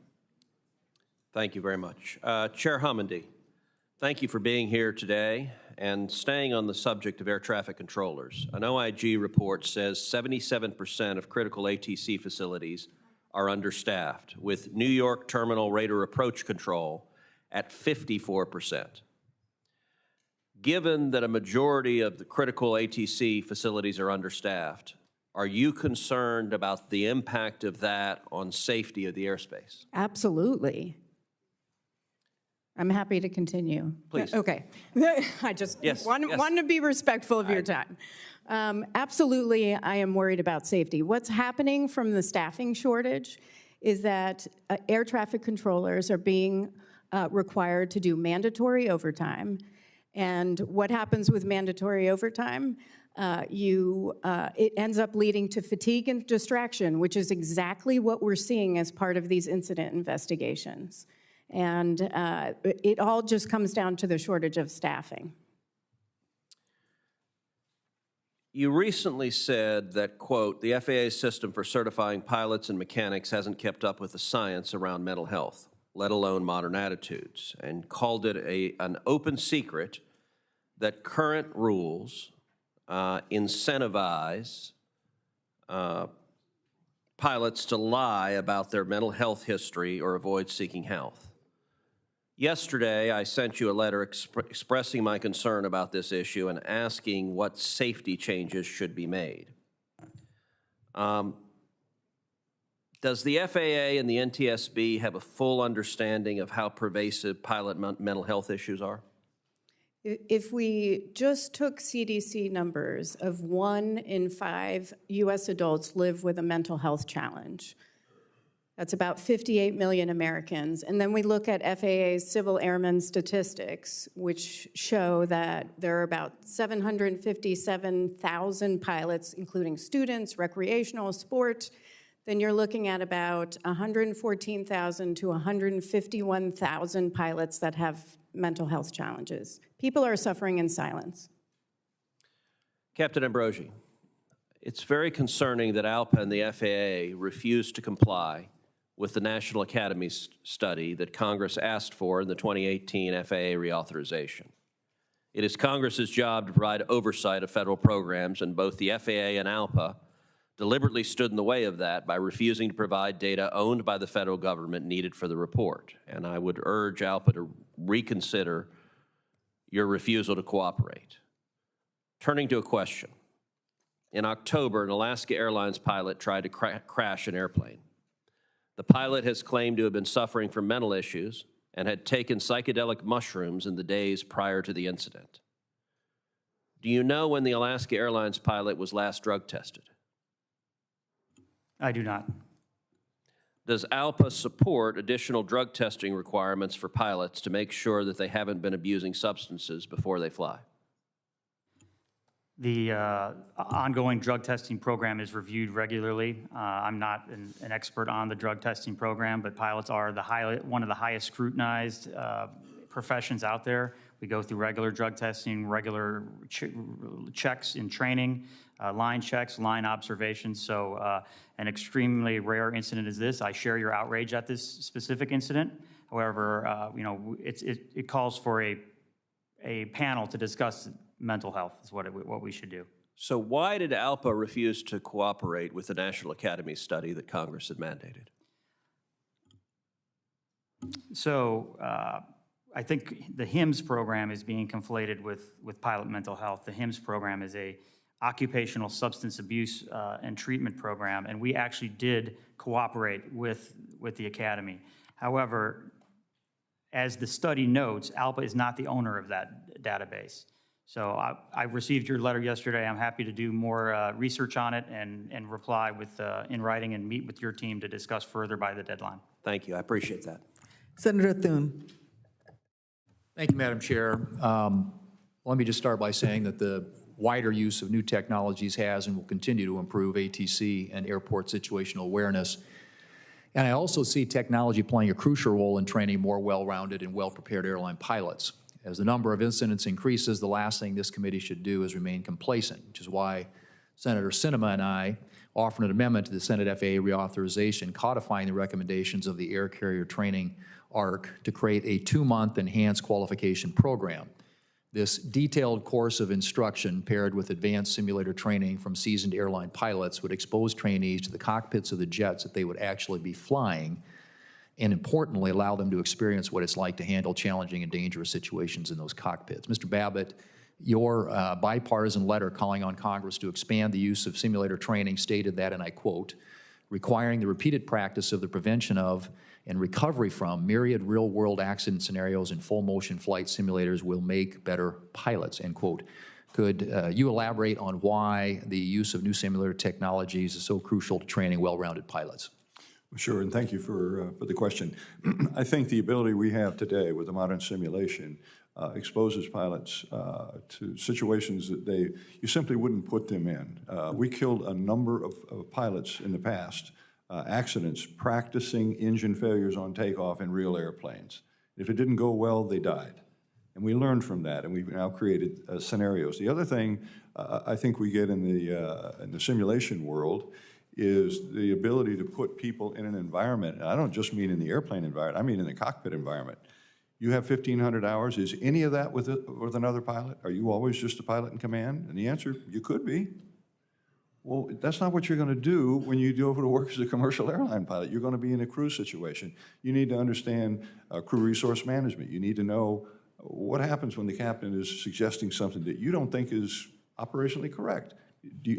Thank you very much. Chair Homendy, thank you for being here today and staying on the subject of air traffic controllers. An OIG report says 77% of critical ATC facilities are understaffed, with New York Terminal Radar Approach Control at 54%. Given that a majority of the critical ATC facilities are understaffed, are you concerned about the impact of that on safety of the airspace? Absolutely. I'm happy to continue. Please. Okay. I just Yes, wanted to be respectful of your time. Absolutely, I am worried about safety. What's happening from the staffing shortage is that air traffic controllers are being required to do mandatory overtime. And what happens with mandatory overtime? It ends up leading to fatigue and distraction, which is exactly what we're seeing as part of these incident investigations. And it all just comes down to the shortage of staffing. You recently said that, quote, the FAA's system for certifying pilots and mechanics hasn't kept up with the science around mental health, let alone modern attitudes, and called it an open secret that current rules incentivize pilots to lie about their mental health history or avoid seeking health. Yesterday, I sent you a letter expressing my concern about this issue and asking what safety changes should be made. Does the FAA and the NTSB have a full understanding of how pervasive pilot mental health issues are? If we just took CDC numbers of 1 in 5 U.S. adults live with a mental health challenge, that's about 58 million Americans. And then we look at FAA's civil airmen statistics, which show that there are about 757,000 pilots, including students, recreational, sport. Then you're looking at about 114,000 to 151,000 pilots that have mental health challenges. People are suffering in silence. Captain Ambrosi, it's very concerning that ALPA and the FAA refused to comply with the National Academy study that Congress asked for in the 2018 FAA reauthorization. It is Congress's job to provide oversight of federal programs, and both the FAA and ALPA deliberately stood in the way of that by refusing to provide data owned by the federal government needed for the report. And I would urge ALPA to reconsider your refusal to cooperate. Turning to a question. In October, an Alaska Airlines pilot tried to crash an airplane. The pilot has claimed to have been suffering from mental issues and had taken psychedelic mushrooms in the days prior to the incident. Do you know when the Alaska Airlines pilot was last drug tested? I do not. Does ALPA support additional drug testing requirements for pilots to make sure that they haven't been abusing substances before they fly? The ongoing drug testing program is reviewed regularly. I'm not an expert on the drug testing program, but pilots are one of the highest scrutinized professions out there. We go through regular drug testing, regular checks in training, line checks, line observations. So an extremely rare incident is this. I share your outrage at this specific incident. However, it calls for a panel to discuss mental health is what we should do. So why did ALPA refuse to cooperate with the National Academy study that Congress had mandated? So I think the HIMSS program is being conflated with pilot mental health. The HIMSS program is a occupational substance abuse and treatment program, and we actually did cooperate with the Academy. However, as the study notes, ALPA is not the owner of that database. So I received your letter yesterday. I'm happy to do more research on it and reply in writing and meet with your team to discuss further by the deadline. Thank you. I appreciate that. Senator Thune. Thank you, Madam Chair. Let me just start by saying that the wider use of new technologies has and will continue to improve ATC and airport situational awareness. And I also see technology playing a crucial role in training more well-rounded and well-prepared airline pilots. As the number of incidents increases, the last thing this committee should do is remain complacent, which is why Senator Sinema and I offered an amendment to the Senate FAA reauthorization codifying the recommendations of the Air Carrier Training ARC to create a 2-month enhanced qualification program. This detailed course of instruction paired with advanced simulator training from seasoned airline pilots would expose trainees to the cockpits of the jets that they would actually be flying, and importantly, allow them to experience what it's like to handle challenging and dangerous situations in those cockpits. Mr. Babbitt, your bipartisan letter calling on Congress to expand the use of simulator training stated that, and I quote, requiring the repeated practice of the prevention of and recovery from myriad real-world accident scenarios in full-motion flight simulators will make better pilots, end quote. Could you elaborate on why the use of new simulator technologies is so crucial to training well-rounded pilots? Sure, and thank you for the question. I think the ability we have today with the modern simulation exposes pilots to situations that you simply wouldn't put them in. We killed a number of pilots in the past, accidents, practicing engine failures on takeoff in real airplanes. If it didn't go well, they died. And we learned from that, and we've now created scenarios. The other thing I think we get in the simulation world is the ability to put people in an environment, and I don't just mean in the airplane environment, I mean in the cockpit environment. You have 1,500 hours. Is any of that with another pilot? Are you always just a pilot in command? And the answer, you could be. Well, that's not what you're going to do when you go over to work as a commercial airline pilot. You're going to be in a crew situation. You need to understand crew resource management. You need to know what happens when the captain is suggesting something that you don't think is operationally correct.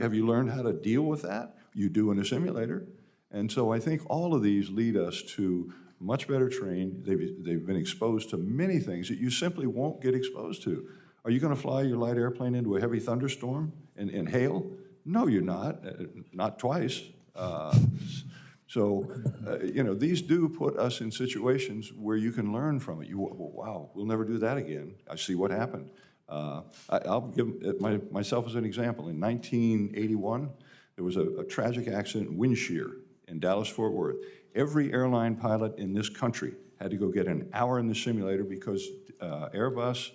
Have you learned how to deal with that? You do in a simulator. And so I think all of these lead us to much better trained. They've been exposed to many things that you simply won't get exposed to. Are you going to fly your light airplane into a heavy thunderstorm and hail? No, you're not twice. These do put us in situations where you can learn from it. Wow, we'll never do that again. I see what happened. I'll give myself as an example. In 1981, there was a tragic accident, wind shear, in Dallas-Fort Worth. Every airline pilot in this country had to go get an hour in the simulator because Airbus,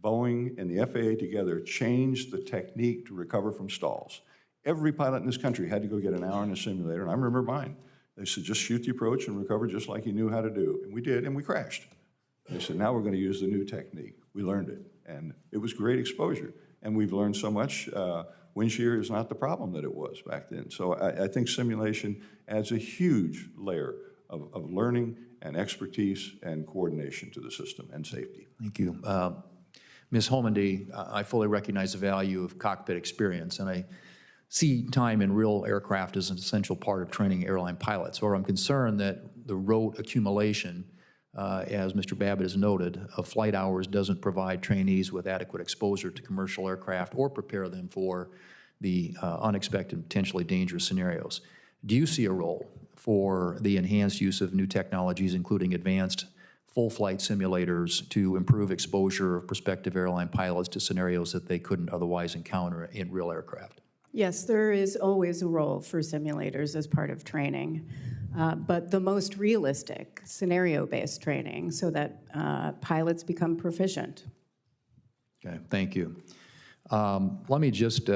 Boeing, and the FAA together changed the technique to recover from stalls. Every pilot in this country had to go get an hour in the simulator, and I remember mine. They said, just shoot the approach and recover just like you knew how to do. And we did, and we crashed. They said, now we're going to use the new technique. We learned it, and it was great exposure. And we've learned so much. Wind shear is not the problem that it was back then. So I think simulation adds a huge layer of learning and expertise and coordination to the system and safety. Thank you. Ms. Holmandy, I fully recognize the value of cockpit experience, and I see time in real aircraft as an essential part of training airline pilots. Or I'm concerned that the rote accumulation, as Mr. Babbitt has noted, of flight hours doesn't provide trainees with adequate exposure to commercial aircraft or prepare them for the unexpected, potentially dangerous scenarios. Do you see a role for the enhanced use of new technologies, including advanced full flight simulators to improve exposure of prospective airline pilots to scenarios that they couldn't otherwise encounter in real aircraft? Yes, there is always a role for simulators as part of training, but the most realistic scenario-based training so that pilots become proficient. Okay, thank you. Let me just,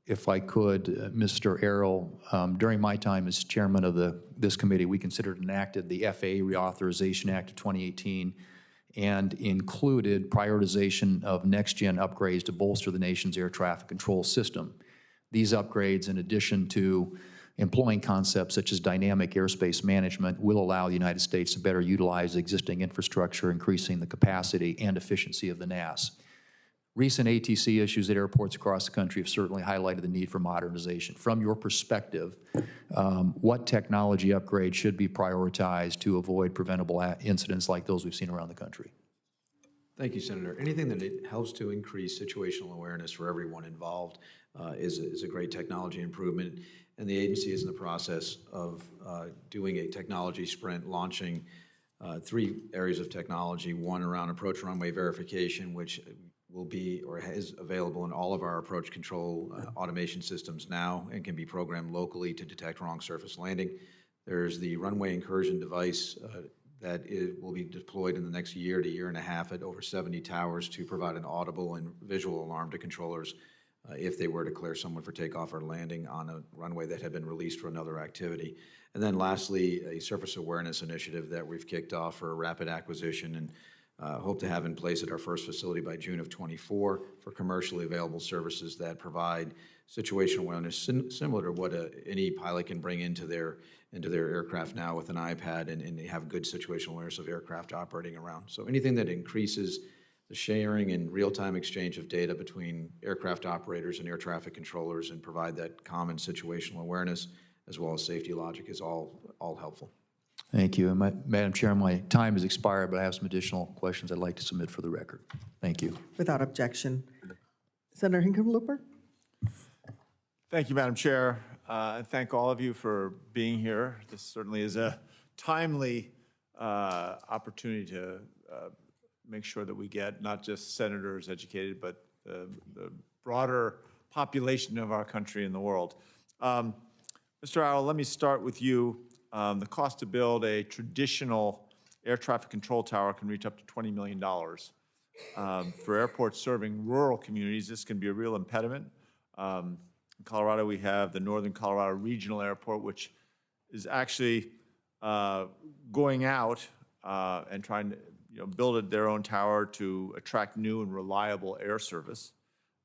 if I could, Mr. Errol, during my time as chairman of this committee, we considered and enacted the FAA Reauthorization Act of 2018 and included prioritization of next-gen upgrades to bolster the nation's air traffic control system. These upgrades, in addition to employing concepts such as dynamic airspace management, will allow the United States to better utilize existing infrastructure, increasing the capacity and efficiency of the NAS. Recent ATC issues at airports across the country have certainly highlighted the need for modernization. From your perspective, what technology upgrades should be prioritized to avoid preventable incidents like those we've seen around the country? Thank you, Senator. Anything that it helps to increase situational awareness for everyone involved is a great technology improvement. And the agency is in the process of doing a technology sprint, launching 3 areas of technology, one around approach runway verification, which will be or is available in all of our approach control automation systems now and can be programmed locally to detect wrong surface landing. There's the runway incursion device that will be deployed in the next year to year and a half at over 70 towers to provide an audible and visual alarm to controllers if they were to clear someone for takeoff or landing on a runway that had been released for another activity. And then lastly, a surface awareness initiative that we've kicked off for rapid acquisition and hope to have in place at our first facility by June of '24 for commercially available services that provide situational awareness similar to what any pilot can bring into their aircraft now with an iPad, and they have good situational awareness of aircraft operating around. So anything that increases the sharing and real-time exchange of data between aircraft operators and air traffic controllers and provide that common situational awareness as well as safety logic is all helpful. Thank you. And Madam Chair, my time has expired, but I have some additional questions I'd like to submit for the record. Thank you. Without objection. Senator Hickenlooper? Thank you, Madam Chair. And thank all of you for being here. This certainly is a timely opportunity to make sure that we get not just senators educated, but the broader population of our country and the world. Mr. Arrow, let me start with you. The cost to build a traditional air traffic control tower can reach up to $20 million. For airports serving rural communities, this can be a real impediment. In Colorado, we have the Northern Colorado Regional Airport, which is actually going out and trying to build their own tower to attract new and reliable air service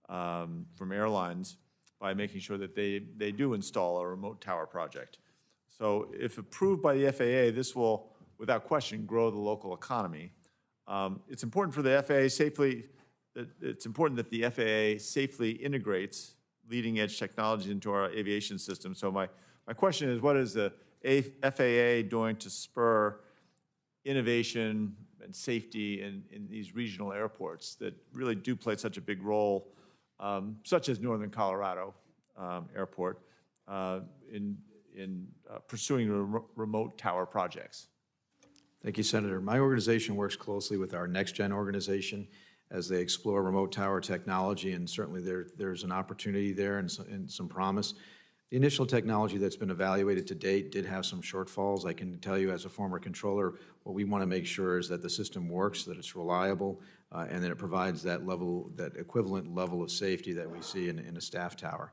from airlines by making sure that they do install a remote tower project. So if approved by the FAA, this will, without question, grow the local economy. It's important for the FAA it's important that the FAA safely integrates leading edge technology into our aviation system. So my question is, what is the FAA doing to spur innovation and safety in these regional airports that really do play such a big role, such as Northern Colorado Airport, in pursuing remote tower projects? Thank you, Senator. My organization works closely with our NextGen organization as they explore remote tower technology, and certainly there's an opportunity there and some promise. The initial technology that's been evaluated to date did have some shortfalls. I can tell you as a former controller, what we want to make sure is that the system works, that it's reliable, and that it provides that equivalent level of safety that we see in a staff tower.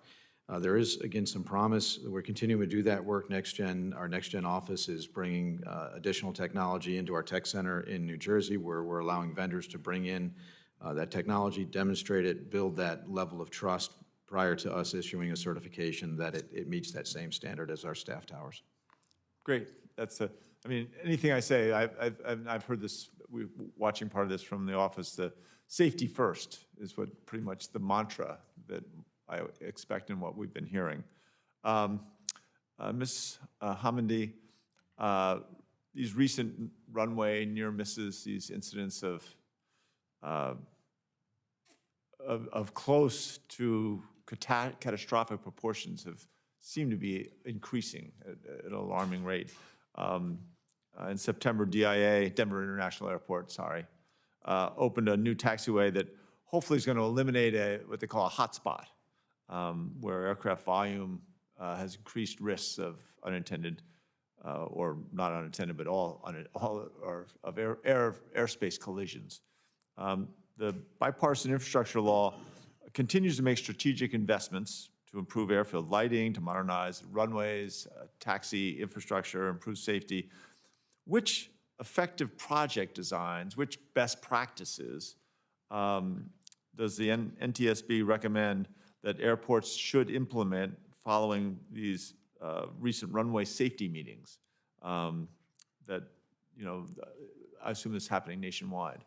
There is, again, some promise. We're continuing to do that work. Our NextGen office is bringing additional technology into our tech center in New Jersey, where we're allowing vendors to bring in that technology, demonstrate it, build that level of trust prior to us issuing a certification that it meets that same standard as our staff towers. Great. Anything I say, I've heard this, we're watching part of this from the office, the safety first is what pretty much the mantra that I expect in what we've been hearing. Ms. Hamady, these recent runway near misses, these incidents of close to catastrophic proportions have seemed to be increasing at an alarming rate. In September, DIA, Denver International Airport, opened a new taxiway that hopefully is going to eliminate what they call a hotspot, where aircraft volume has increased risks of unintended, or not unintended, but all of airspace collisions. The bipartisan infrastructure law continues to make strategic investments to improve airfield lighting, to modernize runways, taxi infrastructure, improve safety. Which effective project designs, which best practices does the NTSB recommend that airports should implement following these recent runway safety meetings that, I assume is happening nationwide?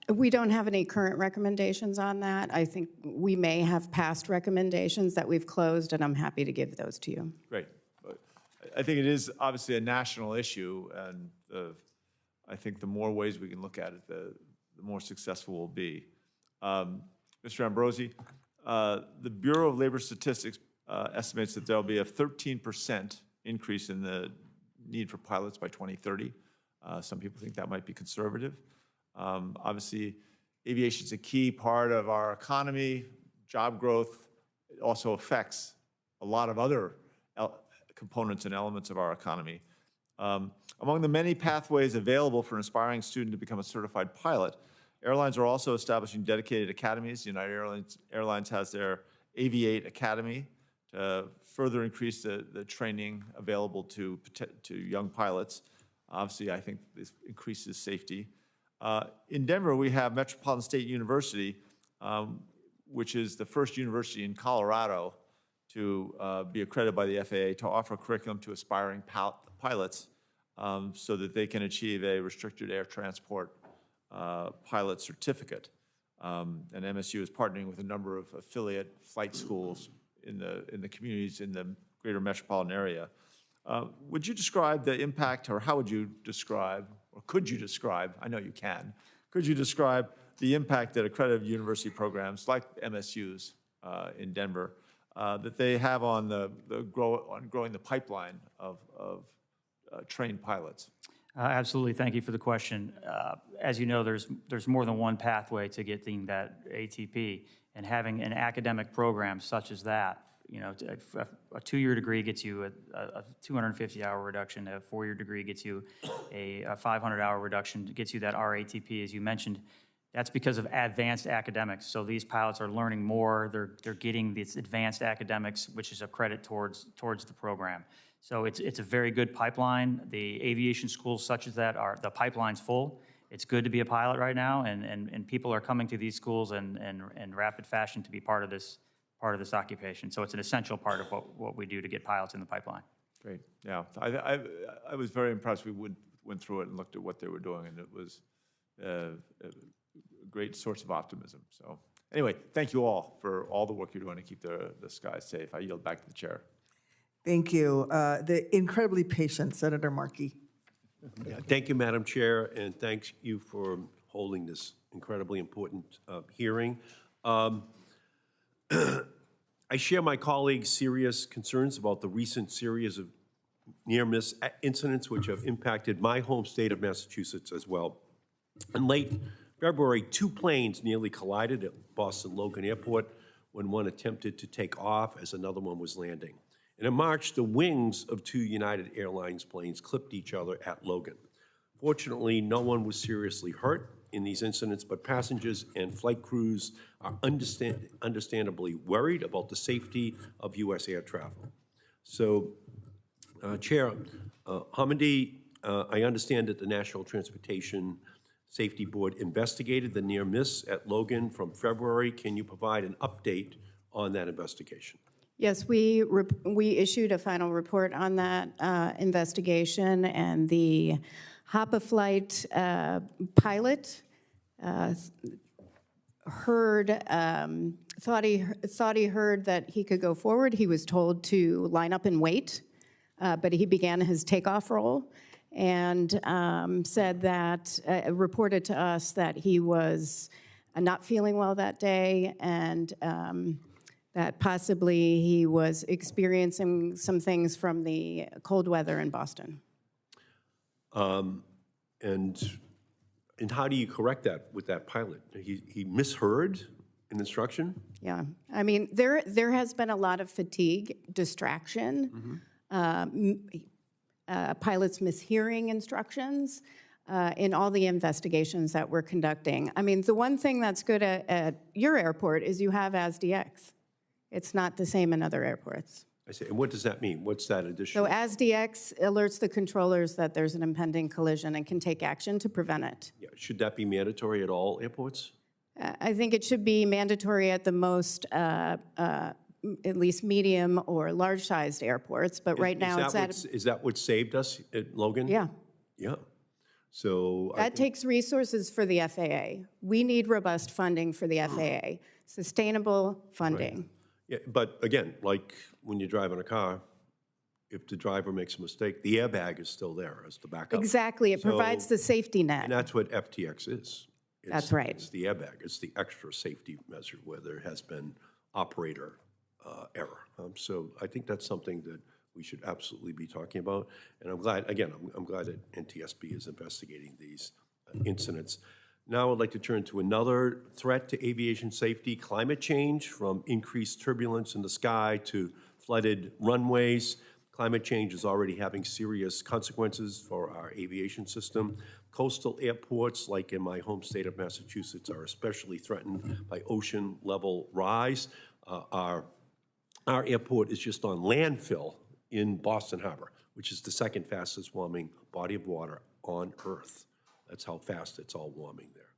We don't have any current recommendations on that. I think we may have past recommendations that we've closed, and I'm happy to give those to you. Great. I think it is obviously a national issue, and I think the more ways we can look at it, the more successful we'll be. Mr. Ambrosi, the Bureau of Labor Statistics estimates that there'll be a 13% increase in the need for pilots by 2030. Some people think that might be conservative. Obviously, aviation is a key part of our economy, job growth. It also affects a lot of other components and elements of our economy. Among the many pathways available for an aspiring student to become a certified pilot, airlines are also establishing dedicated academies. United Airlines has their Aviate Academy to further increase the training available to young pilots. Obviously, I think this increases safety. In Denver, we have Metropolitan State University, which is the first university in Colorado to be accredited by the FAA to offer a curriculum to aspiring pilots so that they can achieve a restricted air transport pilot certificate. And MSU is partnering with a number of affiliate flight schools in the communities in the greater metropolitan area. Would you describe the impact, or how would you describe, or could you describe, I know you can, could you describe the impact that accredited university programs like MSU's in Denver, that they have on on growing the pipeline of trained pilots? Absolutely. Thank you for the question. As you know, there's more than one pathway to getting that ATP, and having an academic program such as that, a 2-year degree gets you a 250-hour reduction. A 4-year degree gets you a 500-hour reduction, gets you that RATP, as you mentioned. That's because of advanced academics. So these pilots are learning more. They're getting this advanced academics, which is a credit towards the program. So it's a very good pipeline. The aviation schools such as that the pipeline's full. It's good to be a pilot right now, and people are coming to these schools in rapid fashion to be part of this occupation. So it's an essential part of what we do to get pilots in the pipeline. Great. Yeah, I was very impressed. We went through it and looked at what they were doing, and it was a great source of optimism. So anyway, thank you all for all the work you're doing to keep the skies safe. I yield back to the chair. Thank you. The incredibly patient Senator Markey. Yeah, thank you, Madam Chair, and thanks you for holding this incredibly important hearing. I share my colleagues' serious concerns about the recent series of near-miss incidents which have impacted my home state of Massachusetts as well. In late February, 2 planes nearly collided at Boston Logan Airport when one attempted to take off as another one was landing. And in March, the wings of 2 United Airlines planes clipped each other at Logan. Fortunately, no one was seriously hurt in these incidents, but passengers and flight crews are understandably worried about the safety of U.S. air travel. So, Chair Hamady, I understand that the National Transportation Safety Board investigated the near miss at Logan from February. Can you provide an update on that investigation? Yes, we issued a final report on that investigation, and the Hoppa flight pilot thought he heard that he could go forward. He was told to line up and wait, but he began his takeoff roll and said that, reported to us that he was not feeling well that day, and that possibly he was experiencing some things from the cold weather in Boston. And how do you correct that with that pilot? He misheard an instruction? Yeah, I mean, there has been a lot of fatigue, distraction, pilots mishearing instructions in all the investigations that we're conducting. I mean, the one thing that's good at your airport is you have ASDX. It's not the same in other airports. I say, and what does that mean? What's that additional? So ASDX alerts the controllers that there's an impending collision and can take action to prevent it. Yeah, should that be mandatory at all airports? I think it should be mandatory at the most, at least medium or large-sized airports, but right now it's at... Is that what saved us at Logan? Yeah. Yeah. So... That takes resources for the FAA. We need robust funding for the FAA, sustainable funding. Right. Yeah, but again, like when you're driving a car, if the driver makes a mistake, the airbag is still there as the backup. Exactly. It provides the safety net. And that's what FTX is. That's right. It's the airbag. It's the extra safety measure where there has been operator error. So I think that's something that we should absolutely be talking about. And I'm glad, again, I'm glad that NTSB is investigating these incidents. Now I'd like to turn to another threat to aviation safety, climate change, from increased turbulence in the sky to flooded runways. Climate change is already having serious consequences for our aviation system. Coastal airports, like in my home state of Massachusetts, are especially threatened by ocean level rise. Our airport is just on landfill in Boston Harbor, which is the second fastest warming body of water on Earth. That's how fast it's all warming there.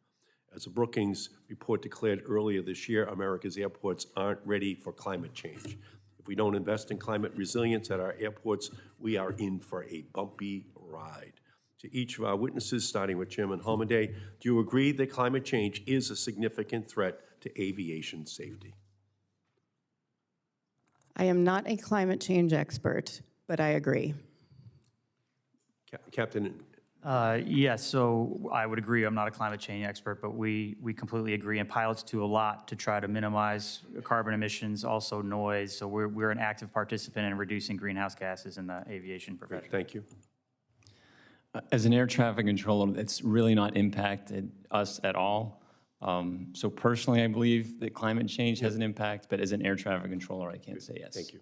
As a Brookings report declared earlier this year, America's airports aren't ready for climate change. If we don't invest in climate resilience at our airports, we are in for a bumpy ride. To each of our witnesses, starting with Chairman Holliday, do you agree that climate change is a significant threat to aviation safety? I am not a climate change expert, but I agree. Captain? Yes, so I would agree. I'm not a climate change expert, but we completely agree. And pilots do a lot to try to minimize carbon emissions, also noise. So we're an active participant in reducing greenhouse gases in the aviation profession. Thank you. As an air traffic controller, it's really not impacted us at all. So personally, I believe that climate change has an impact, but as an air traffic controller, I can't say yes. Thank you.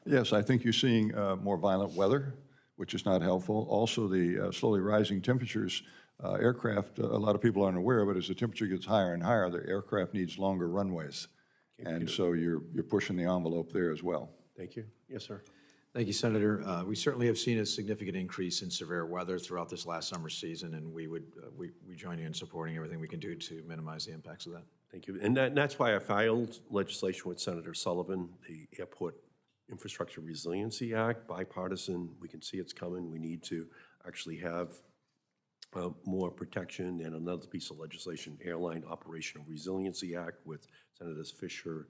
Yes, I think you're seeing more violent weather, which is not helpful. Also, the slowly rising temperatures, aircraft, a lot of people aren't aware, but as the temperature gets higher and higher, the aircraft needs longer runways. And so you're pushing the envelope there as well. Thank you. Yes, sir. Thank you, Senator. We certainly have seen a significant increase in severe weather throughout this last summer season, and we join you in supporting everything we can do to minimize the impacts of that. Thank you. And that's why I filed legislation with Senator Sullivan, the Airport Infrastructure Resiliency Act, bipartisan. We can see it's coming. We need to actually have more protection. And another piece of legislation, Airline Operational Resiliency Act, with Senators Fisher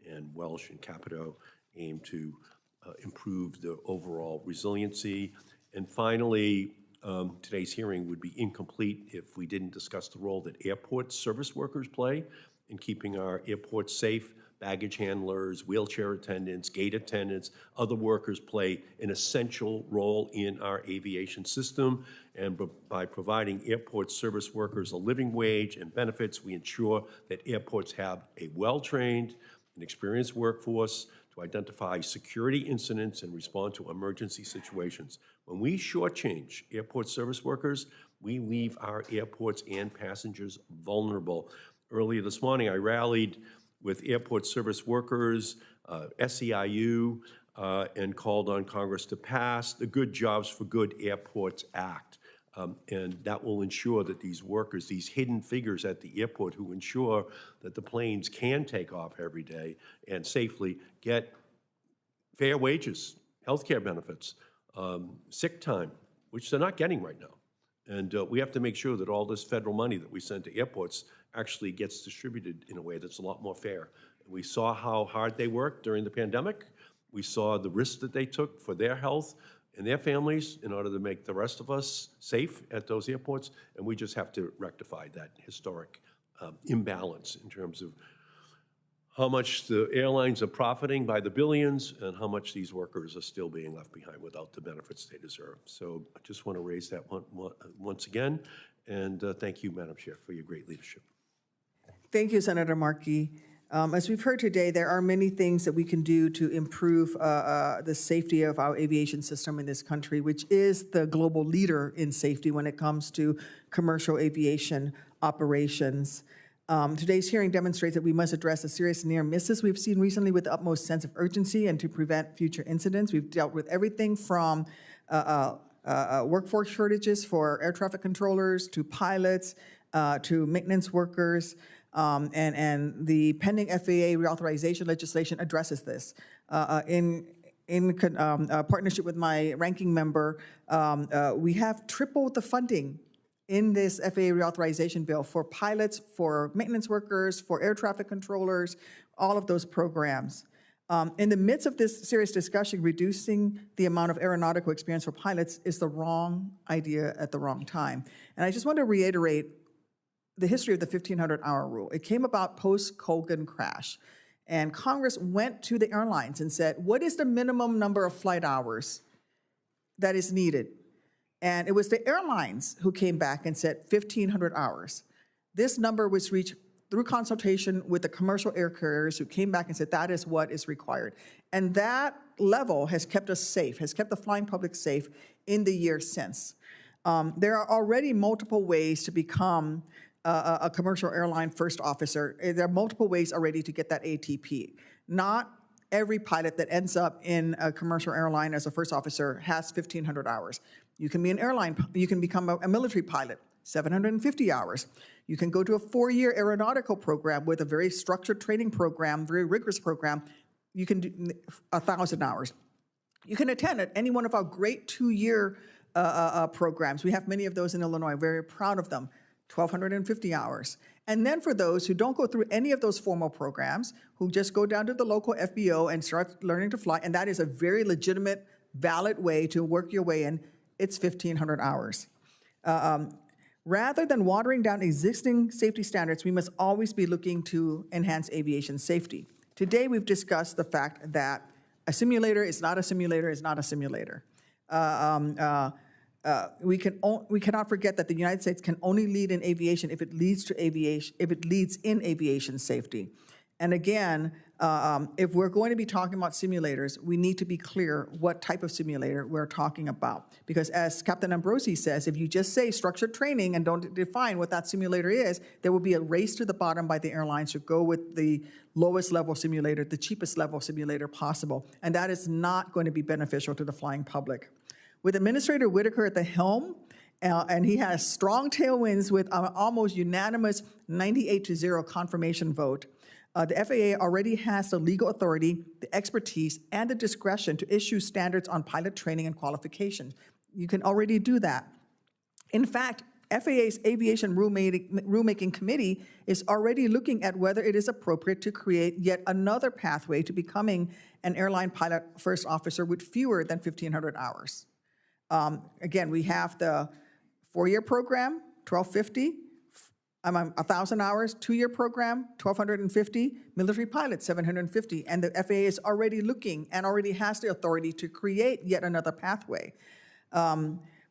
and Welsh and Capito, aim to improve the overall resiliency. And finally, today's hearing would be incomplete if we didn't discuss the role that airport service workers play in keeping our airports safe. Baggage handlers, wheelchair attendants, gate attendants, other workers play an essential role in our aviation system. And by providing airport service workers a living wage and benefits, we ensure that airports have a well-trained and experienced workforce to identify security incidents and respond to emergency situations. When we shortchange airport service workers, we leave our airports and passengers vulnerable. Earlier this morning, I rallied with airport service workers, SEIU, and called on Congress to pass the Good Jobs for Good Airports Act. And that will ensure that these workers, these hidden figures at the airport who ensure that the planes can take off every day and safely, get fair wages, healthcare benefits, sick time, which they're not getting right now. And we have to make sure that all this federal money that we send to airports actually gets distributed in a way that's a lot more fair. We saw how hard they worked during the pandemic. We saw the risks that they took for their health and their families in order to make the rest of us safe at those airports. And we just have to rectify that historic imbalance in terms of how much the airlines are profiting by the billions and how much these workers are still being left behind without the benefits they deserve. So I just want to raise that once again. And thank you, Madam Chair, for your great leadership. Thank you, Senator Markey. As we've heard today, there are many things that we can do to improve the safety of our aviation system in this country, which is the global leader in safety when it comes to commercial aviation operations. Today's hearing demonstrates that we must address the serious near misses we've seen recently with the utmost sense of urgency and to prevent future incidents. We've dealt with everything from workforce shortages for air traffic controllers to pilots to maintenance workers. And the pending FAA reauthorization legislation addresses this. In partnership with my ranking member, we have tripled the funding in this FAA reauthorization bill for pilots, for maintenance workers, for air traffic controllers, all of those programs. In the midst of this serious discussion, reducing the amount of aeronautical experience for pilots is the wrong idea at the wrong time. And I just want to reiterate the history of the 1,500-hour rule. It came about post-Colgan crash. And Congress went to the airlines and said, what is the minimum number of flight hours that is needed? And it was the airlines who came back and said 1,500 hours. This number was reached through consultation with the commercial air carriers who came back and said that is what is required. And that level has kept us safe, has kept the flying public safe in the years since. There are already multiple ways to become a commercial airline first officer. There are multiple ways already to get that ATP. Not every pilot that ends up in a commercial airline as a first officer has 1,500 hours. You can be an airline, you can become a military pilot, 750 hours. You can go to a 4-year aeronautical program with a very structured training program, very rigorous program. You can do 1,000 hours. You can attend at any one of our great 2-year programs. We have many of those in Illinois, very proud of them, 1,250 hours. And then for those who don't go through any of those formal programs, who just go down to the local FBO and start learning to fly, and that is a very legitimate, valid way to work your way in, it's 1,500 hours. Rather than watering down existing safety standards, we must always be looking to enhance aviation safety. Today, we've discussed the fact that a simulator is not a simulator, is not a simulator. We cannot forget that the United States can only lead in aviation if it leads to aviation, if it leads in aviation safety. And again, if we're going to be talking about simulators, we need to be clear what type of simulator we're talking about. Because as Captain Ambrosi says, if you just say structured training and don't define what that simulator is, there will be a race to the bottom by the airlines to go with the lowest level simulator, the cheapest level simulator possible. And that is not going to be beneficial to the flying public. With Administrator Whitaker at the helm, and he has strong tailwinds with an almost unanimous 98-0 confirmation vote, the FAA already has the legal authority, the expertise, and the discretion to issue standards on pilot training and qualification. You can already do that. In fact, FAA's Aviation Rulemaking Committee is already looking at whether it is appropriate to create yet another pathway to becoming an airline pilot first officer with fewer than 1,500 hours. Again, we have the 4-year program, 1,250, 1,000 hours, 2-year program, 1,250, military pilots, 750, and the FAA is already looking and already has the authority to create yet another pathway.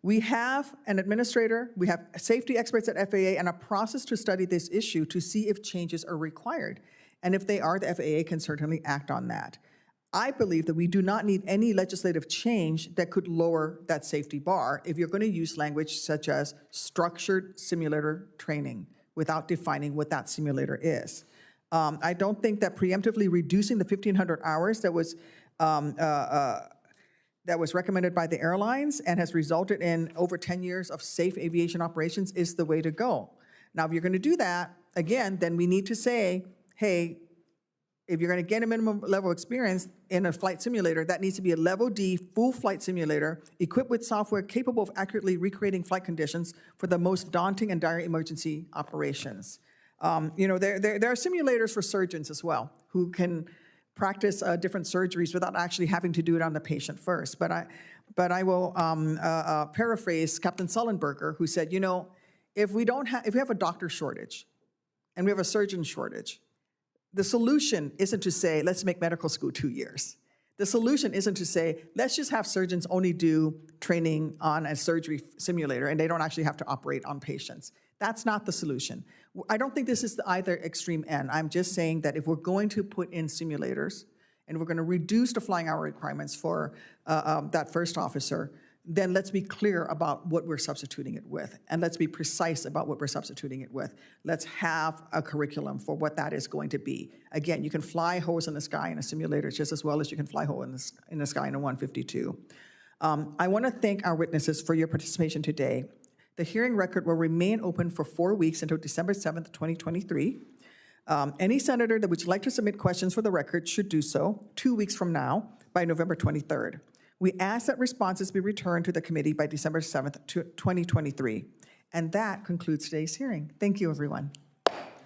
We have an administrator, we have safety experts at FAA, and a process to study this issue to see if changes are required. And if they are, the FAA can certainly act on that. I believe that we do not need any legislative change that could lower that safety bar if you're going to use language such as structured simulator training without defining what that simulator is. I don't think that preemptively reducing the 1,500 hours that was recommended by the airlines and has resulted in over 10 years of safe aviation operations is the way to go. Now, if you're going to do that, again, then we need to say, hey, if you're going to get a minimum level experience in a flight simulator, that needs to be a level D full flight simulator equipped with software capable of accurately recreating flight conditions for the most daunting and dire emergency operations. There are simulators for surgeons as well who can practice different surgeries without actually having to do it on the patient first. But I will paraphrase Captain Sullenberger, who said, if we have a doctor shortage and we have a surgeon shortage, The solution isn't to say, let's make medical school 2 years. The solution isn't to say, let's just have surgeons only do training on a surgery simulator and they don't actually have to operate on patients. That's not the solution. I don't think this is either extreme end. I'm just saying that if we're going to put in simulators and we're going to reduce the flying hour requirements for that first officer, then let's be clear about what we're substituting it with, and let's be precise about what we're substituting it with. Let's have a curriculum for what that is going to be. Again, you can fly hose in the sky in a simulator just as well as you can fly hose in the sky in a 152. I want to thank our witnesses for your participation today. The hearing record will remain open for 4 weeks until December 7th, 2023. Any senator that would like to submit questions for the record should do so 2 weeks from now by November 23rd. We ask that responses be returned to the committee by December 7th, 2023. And that concludes today's hearing. Thank you, everyone.